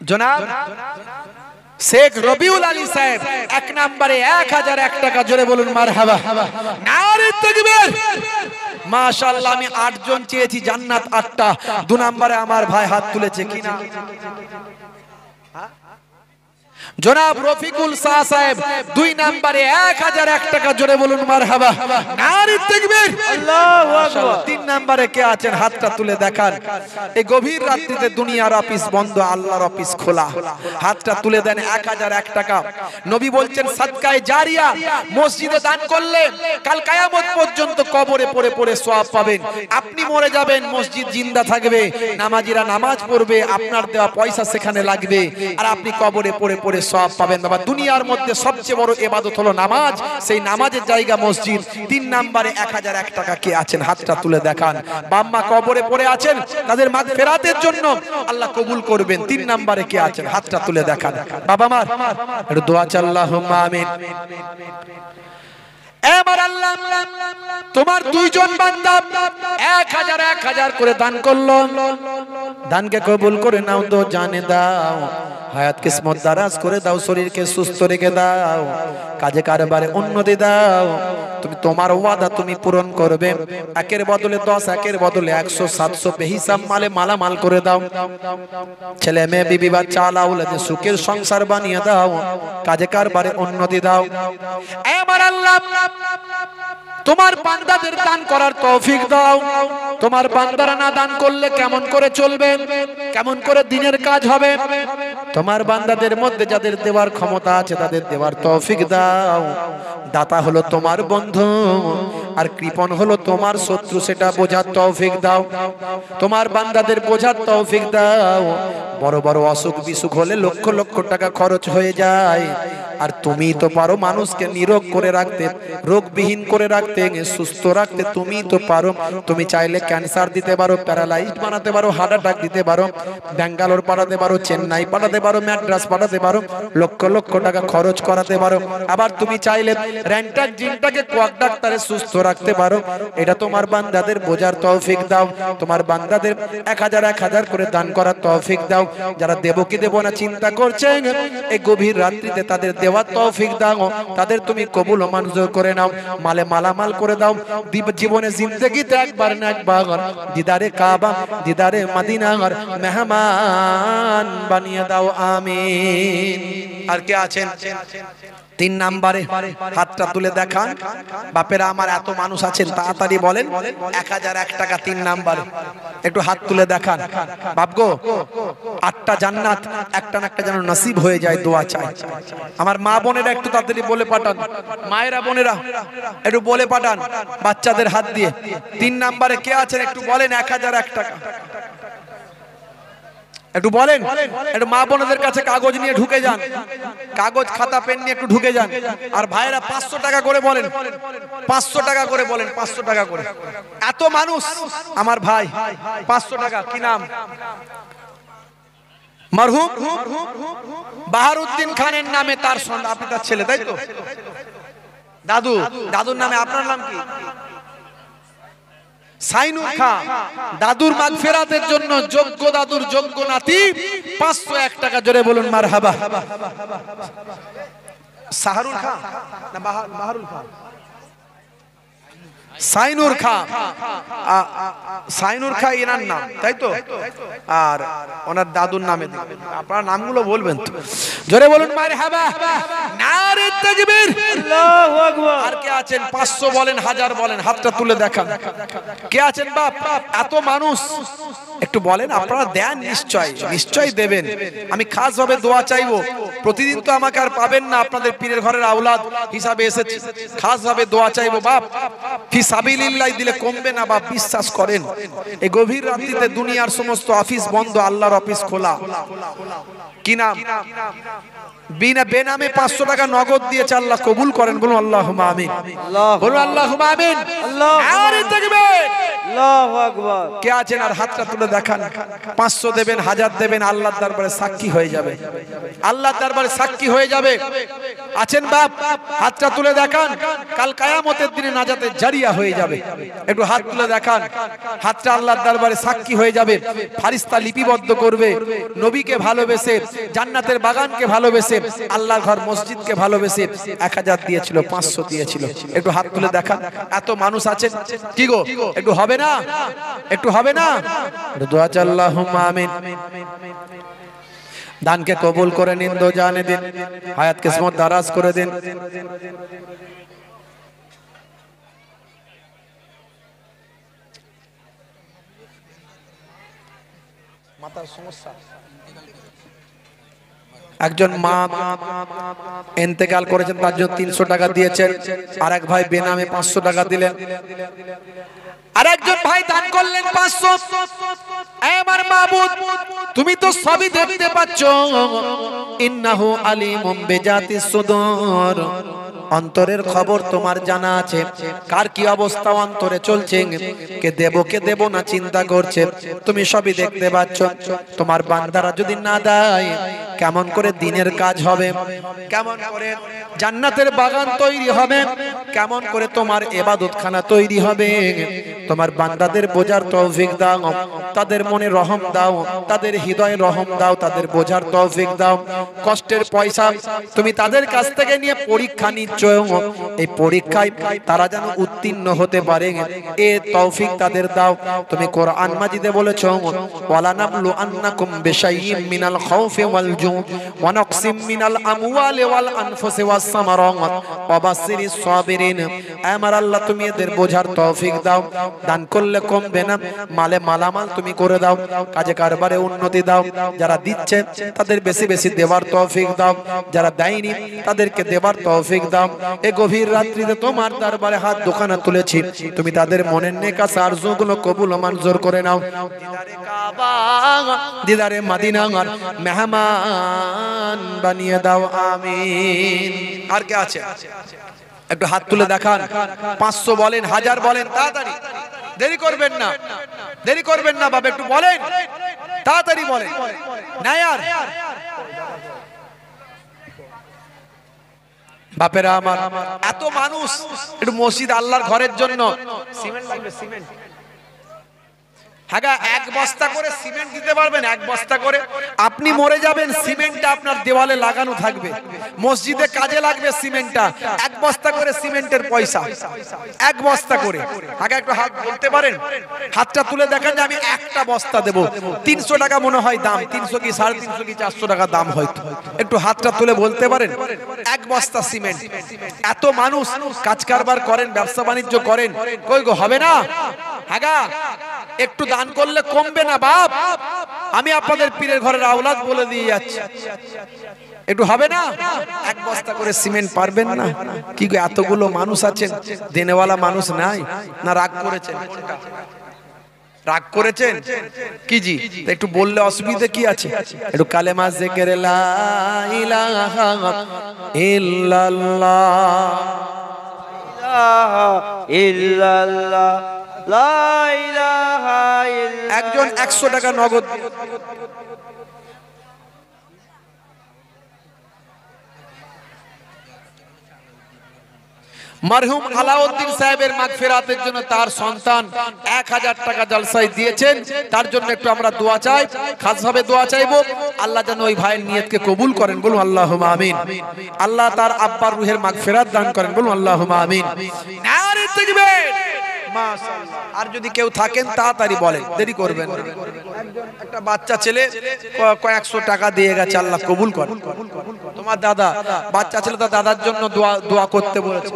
জনাব শেখ রবিউল আলী সাহেব, 1 নম্বরে 1001 টাকা। জোরে বলুন মারহাবা, নারে তাকবীর। মাশাআল্লাহ, আমি 8 জন চেয়েছি, জান্নাত 8টা। 2 নম্বরে আমার ভাই হাত তুলেছে, কি নাম? জনাব রফিকুল শাহ সাহেব, 2 নম্বরে 1001 টাকা। জোরে বলুন মারহাবা, নারে তাকবীর, আল্লাহু আকবার। 3 নম্বরে কে আছেন? হাতটা তুলে দেখান। এই গভীর রাত্রিতে দুনিয়ার অফিস বন্ধ, আল্লাহর অফিস খোলা, হাতটা তুলে দেন। 1001 টাকা। নবী বলছেন, সাদকায়ে জারিয়া, মসজিদে দান করলে কাল কিয়ামত পর্যন্ত কবরে পড়ে পড়ে সওয়াব পাবেন। আপনি মরে যাবেন, মসজিদ জিন্দা থাকবে, নামাজিরা নামাজ পড়বে, আপনার দেওয়া পয়সা সেখানে লাগবে, আর আপনি কবরে পড়ে পড়ে সওয়াব পাবেন। বাবা, দুনিয়ার মধ্যে সবচেয়ে বড় ইবাদত হলো নামাজ, সেই নামাজের জায়গা মসজিদ। 3 নম্বরে 1001 টাকা কে আছেন? হাতটা তুলে দেখান। বাম্মা কবরে পড়ে আছেন, তাদের মাগফিরাতের জন্য আল্লাহ কবুল করবেন। 3 নম্বরে কে আছেন? হাতটা তুলে দেখান। বাবা মার একটু দোয়া চাই, আল্লাহুম্মা আমিন। এবার আল্লাহ তোমার 2 জন বান্দা 1000 করে দান করলো, দানকে কবুল করে নাও, তো জানে দাও, হায়াত কিসমত দারাজ করে দাও, শরীরকে সুস্থ রেখে দাও, কাজে কারবারে উন্নতি দাও। তুমি তোমার ওয়াদা তুমি পূরণ করবে। 1-এর বদলে 10, 1-এর বদলে 100, 700 বেহিসাব মালে মালামাল করে দাও। ছেলে মেয়ে বিবি বাচ্চা আওলাদে সুখের সংসার বানিয়ে দাও, কাজে কারবারে উন্নতি দাও। এবার আল্লাহ তোমার বান্দাদের দান করার তৌফিক দাও। তোমার বান্দারা না দান করলে কেমন করে চলবে, কেমন করে দিনের কাজ হবে? তোমার বান্দাদের মধ্যে যাদের দেওয়ার ক্ষমতা আছে তাদের দেওয়ার তৌফিক দাও। দাতা হলো তোমার বন্ধু আর কৃপণ হলো তোমার শত্রু, সেটা বোঝার তৌফিক দাও। তোমার বান্দাদের বোঝার তৌফিক দাও। বড় বড় অসুখ বিসুখ হলে লক্ষ লক্ষ টাকা খরচ হয়ে যায়, আর তুমি তো পারো মানুষকে নিরোগ করে রাখতে, রোগবিহীন করে রাখতে, সুস্থ রাখতে তুমি তো পারো। তুমি চাইলে ক্যান্সার দিতে পারো, প্যারালাইজড বানাতে পারো, হার্ট অ্যাটাক দিতে পারো, ব্যাঙ্গালোর পাঠাতে পারো, চেন্নাই পাঠাতে পারো, ম্যাড্রাস পাঠাতে পারো, লক্ষ লক্ষ টাকা খরচ করাতে পারো। আবার তুমি চাইলে র্যান্টাক জিনটাকে কোয়াক ডাক্তারে সুস্থ রাখতে পারো। এটা তোমার বান্দাদের বোঝার তৌফিক দাও। তোমার বান্দাদের 1000 করে দান করার তৌফিক দাও। যারা দেব কি দেব না চিন্তা করছেন, এই গভীর রাত্রিতে তাদের দেওয়ার তৌফিক দাও। তাদের তুমি কবুল ও মঞ্জুর করে নাও, মালে মালামাল করে দাও। জীবনে জিন্দেগিতে একবার না একবার দিদারে কাবা, দিদারে মদিনার মেহমান বানিয়ে দাও, আমিন। আর কে আছেন 3 নম্বরে? হাতটা তুলে দেখান। বাপেরা আমার এত মানুষ আছেন, তাড়াতাড়ি বলেন 1001 টাকা 3 নম্বরে। একটু হাত তুলে দেখান। বাপগো 8টা জান্নাত একটা না একটা যেন নসিব হয়ে যায়, দোয়া চাই। আমার মা বোনেরা একটু তাড়াতাড়ি বলে পাঠান, মায়েরা বোনেরা একটু বলে পাঠান বাচ্চাদের হাত দিয়ে। 3 নম্বরে কে আছেন একটু বলেন 1001 টাকা। একটু বলেন, একটু মা বোনদের কাছে কাগজ নিয়ে ঢুকে যান, কাগজ খাতা পেন নিয়ে একটু ঢুকে যান। আর ভাইরা 500 টাকা করে বলেন, 500 টাকা করে বলেন, 500 টাকা করে। এত মানুষ আমার ভাই, 500 টাকা। কি নাম? মরহুম বাহারউদ্দিন খানের নামে তার সন্তান, আপনি তার ছেলে তাই তো? দাদু, দাদুর নামে আপনার নাম কি? সাইনুর খান। দাদুর মাগফিরাতের জন্য যোগ্য দাদুর যোগ্য নাতি 501 টাকা। জোরে বলুন মারহাবা। সাহারুল খান না বাহারুল খান? সাইনুর খান। সাইনুর খান এনার নাম তাই তো? আর ওনার দাদুর নামে আপনার নামগুলো বলবেন তো? জোরে বলুন মারহাবা। নারে তাকবীর, আল্লাহু আকবার। আর কে আছেন 500 বলেন, 1000 বলেন, হাতটা তুলে দেখান। কে আছেন বাপ? এত মানুষ একটু বলেন। আপনারা দেন নিশ্চয়, নিশ্চয় দেবেন। আমি খাস ভাবে দোয়া চাইবো। প্রতিদিন তো আমাকে আর পাবেন না, আপনাদের পীরের ঘরের আওলাদ হিসাবে এসেছি, খাস ভাবে দোয়া চাইবো বাপ। ফি সাবিলিল্লাহ দিলে কমবে না বাপ, বিশ্বাস করেন। এই গভীর রাত্রিতে দুনিয়ার সমস্ত অফিস বন্ধ, আল্লাহর অফিস খোলা। কি নাম? বিনা বেনামে 500 টাকা নগদ দিয়েছে, আল্লাহ কবুল করেন। বলুন আল্লাহুম্মা আমিন। বলুন আল্লাহুম্মা আমিন। নারে তাকবীর, আল্লাহু আকবার। কে আছেন আর হাতটা তুলে দেখান। 500 দেবেন, 1000 দেবেন, আল্লাহর দরবারে সাক্ষী হয়ে যাবে, আল্লাহর দরবারে সাক্ষী হয়ে যাবে। আছেন বাপ? হাতটা তুলে দেখান। কাল কিয়ামতের দিনে নাজাতের জারিয়া হয়ে যাবে। একটু হাত তুলে দেখান। হাতটা আল্লাহর দরবারে সাক্ষী হয়ে যাবে। ফারিস্তা লিপিবদ্ধ করবে। নবীকে ভালোবেসে, জান্নাতের বাগানকে ভালোবেসে, আল্লাহর ঘর মসজিদকে ভালোবেসে 1000 দিয়েছিল, 500 দিয়েছিল। একটু হাত তুলে দেখান। এত মানুষ আছেন, কি গো একটু হবে না? একটু হবে না? দোয়া চাই আল্লাহুম্মা আমিন। দানকে কবুল করে নিন, দো জানে দিন, হায়াত কিসমত দারাজ করে দিন। মাথার সমস্যা। একজন মা ইন্তেকাল করেছেন, তার জন্য 300 টাকা দিয়েছেন। আর এক ভাই বেনামে 500 টাকা দিলেন। আর একজন ভাই দান করলেন 500। আমার মাবুদ, তুমি তো সবই দেখতে পাচ্ছ। ইন্নাহু আলিমুম বিজাতিস সুদূর, অন্তরের খবর তোমার জানা আছে। কার কি অবস্থা অন্তরে চলছে, কে দেব না চিন্তা করছে, তুমি সবই দেখতে পাচ্ছ। তোমার বান্দারা যদি না দেয়, কেমন করে দিনের কাজ হবে, কেমন করে জান্নাতের বাগান তৈরি হবে, কেমন করে তোমার ইবাদতখানা তৈরি হবে। তোমার বান্দাদের বোঝার তৌফিক দাও, তাদের মনে রহম দাও, তাদের হৃদয়ে রহম দাও, তাদের বোঝার তৌফিক দাও। কষ্টের পয়সা তুমি তাদের কাছ থেকে নিয়ে পরীক্ষা নিচ্ছ, দিচ্ছ এই পরীক্ষায় তারা যেন উত্তীর্ণ হতে পারে এ তৌফিক তাদের দাও। তুমি কোরআন মাজিদে বলেছো ওয়ালা নাবলু আন্নাকুম বিশাইয়্যিম মিনাল খাউফি ওয়াল জু ওয়া নাকসিম মিনাল আমওয়ালি ওয়াল আনফুসি ওয়াস সামারাত ওয়া বাশশিরিস সাবিরিন। আমার আল্লাহ তুমি এদের বোঝার তৌফিক দাও। দান করলে কমবে না, মালে মালামাল তুমি করে দাও, কাজে কারবারে উন্নতি দাও। যারা দিচ্ছে তাদের বেশি বেশি দেওয়ার তৌফিক দাও, যারা দেয়নি তাদেরকে দেওয়ার তৌফিক দাও। এই গভীর রাত্রিতে তোমার দরবারে হাত দোকানে তুলেছি, তুমি তাদের মনের নেক আশা আরজুগুলো কবুল ও মঞ্জুর করে নাও। দিদারে কাবা দিদারে মদিনা মেহমান বানিয়ে দাও, আমিন। আর কে আছে একটু হাত তুলে দেখান। 500 বলেন, 1000 বলেন, তাড়াতাড়ি, দেরি করবেন না, দেরি করবেন না বাবা, একটু বলেন, তাড়াতাড়ি বলেন না यार। বাপেরা আমার, এত মানুষ, একটু মসজিদ আল্লাহর ঘরের জন্য সিমেন্ট লাগবে, সিমেন্ট। হ্যাঁ, 1 বস্তা করে সিমেন্ট দিতে পারবেন? 1 বস্তা করে। আপনি মরে যাবেন, সিমেন্টটা আপনার দেওয়ালে লাগানো থাকবে, মসজিদে কাজে লাগবে সিমেন্টটা। 1 বস্তা করে সিমেন্টের পয়সা, 1 বস্তা করে। আগে একটু হাত বলতে পারেন, হাতটা তুলে দেখেন যে আমি 1টা বস্তা দেব। 300 টাকা মনে হয় দাম, 300 কি 350 কি 400 টাকা দাম হয়তো। একটু হাতটা তুলে বলতে পারেন 1 বস্তা সিমেন্ট। এত মানুষ কাজ কারবার করেন, ব্যবসা বাণিজ্য করেন, কই গো হবে না? হ্যাঁ, একটু দান করলে কমবে না বাপ? আমি আপনাদের পীরের ঘরের আওলাদ বলে দিয়ে যাচ্ছি, একটু হবে না? 1 বস্তা করে সিমেন্ট পারবেন না? কি গো এতগুলো মানুষ আছেন, দেনেওয়ালা মানুষ নাই? না রাগ করেছেন? রাগ করেছেন কি জি? একটু বললে অসুবিধা কি আছে? একটু কালেমা জিকির লা ইলাহা ইল্লাল্লাহ ইল্লাল্লাহ লা ইলাহা ইল্লাল্লাহ। একজন 100 টাকা নগদ। মরহুম আলাউদ্দিন সাহেবের মাগফিরাতের জন্য তার সন্তান 1000 টাকা জলসায় দিয়েছেন, তার জন্য একটু আমরা দোয়া চাই, খাসভাবে দোয়া চাইবো। আল্লাহ যেন ওই ভাইয়ের নিয়তকে কবুল করেন, বলুন আল্লাহুম্মা আমিন। আল্লাহ তার আব্বার রুহের মাগফিরাত দান করেন, বলুন আল্লাহুম্মা আমিন। নারে তাকবীর, মাশাআল্লাহ। আর যদি কেউ থাকেন তাড়াতাড়ি বলেন, দেরি করবেন না। একটা বাচ্চা ছেলে কয়েকশো টাকা দিয়ে গেছে, আল্লাহ কবুল করেন। তোমার দাদা বাচ্চা ছেলে, তার দাদার জন্য দোয়া করতে বলেছে।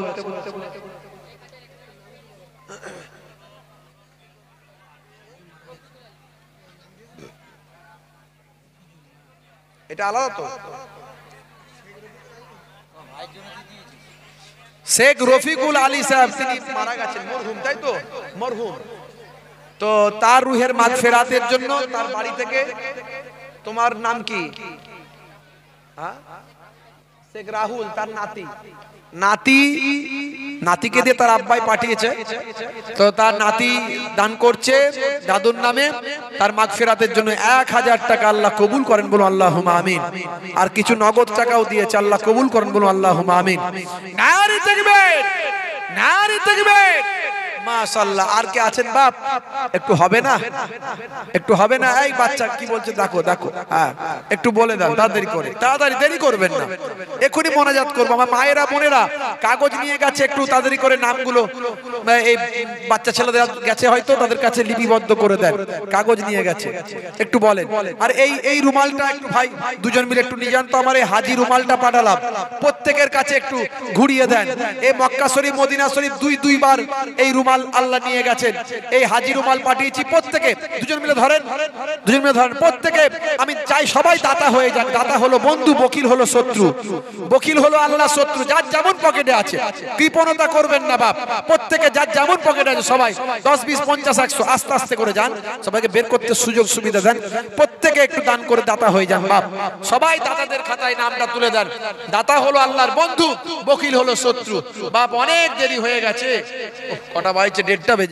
এটা আলাদা তো। শেখ রফিকুল আলী সাহেব, তিনি মারা গেছেন, মরহুম, তাই তো? মরহুম। তো তার রুহের মাগফিরাতের জন্য তার বাড়ি থেকে, তোমার নাম কি? শেখ রাহুল, তার নাতিকে দিয়ে তার আব্বাই পাঠিয়েছে, তো তার নাতি দান করছে দাদুর নামে তার মাগফিরাতের জন্য 1000 টাকা। আল্লাহ কবুল করেন, বলুন আল্লাহুম্মা আমিন। আর কিছু নগদ টাকাও দিয়েছে, আল্লাহ কবুল করেন, বলুন আল্লাহুম্মা আমিন। নারে তাকবীর, নারে তাকবীর, মাশাআল্লাহ। আর কে আছেন বাপ? একটু হবে না, একটু হবে না? এই বাচ্চা কি বলছে দেখো, দেখো। হ্যাঁ, একটু বলে দাও তাড়াতাড়ি করে, তাড়াতাড়ি, দেরি করবেন না, এখনই মোনাজাত করবো। আমার মায়েরা বোনেরা কাগজ নিয়ে গেছে, একটু তাড়াতাড়ি করে নামগুলো, এই বাচ্চা ছেলেদের গেছে হয়তো, তাদের কাছে লিপিবদ্ধ করে দেন, কাগজ নিয়ে গেছে, একটু বলেন। আর এই রুমালটা একটু ভাই দুজন মিলে একটু নিয়ে যান তো, আমার এই হাজি রুমালটা পাঠালাম, প্রত্যেকের কাছে একটু ঘুরিয়ে দেন। এই মক্কা শরীফ মদিনা শরীফ দুইবার এই রুমাল আল্লাহ নিয়ে গেছেন, এই হাজি রুমাল পাঠিয়েছি। প্রত্যেকে দুজন মিলে ধরেন, দুজন মিলে ধরেন, প্রত্যেকে। আমি চাই সবাই দাতা হয়ে যান। দাতা হলো বন্ধু, বকিল হলো শত্রু। বকিল হলো আল্লাহ, শত্রু যার যেমন পকেটে আছে। কৃপণতা করবেন না বাপ, প্রত্যেকে যার যেমন পকেটে আছে সবাই 10, 20, 50, 100 আস্তে আস্তে করে যান, সবাইকে বের করতে সুযোগ সুবিধা দেন। প্রত্যেকে একটু দান করে দাতা হয়ে যান বাপ। সবাই দাতাদের খাতায় নামটা তুলে দেন। দাতা হলো আল্লাহর বন্ধু, বকিল হলো শত্রু। বাপ অনেক দেরি হয়ে গেছে, কটা বাজছে? 1:30 বেজে।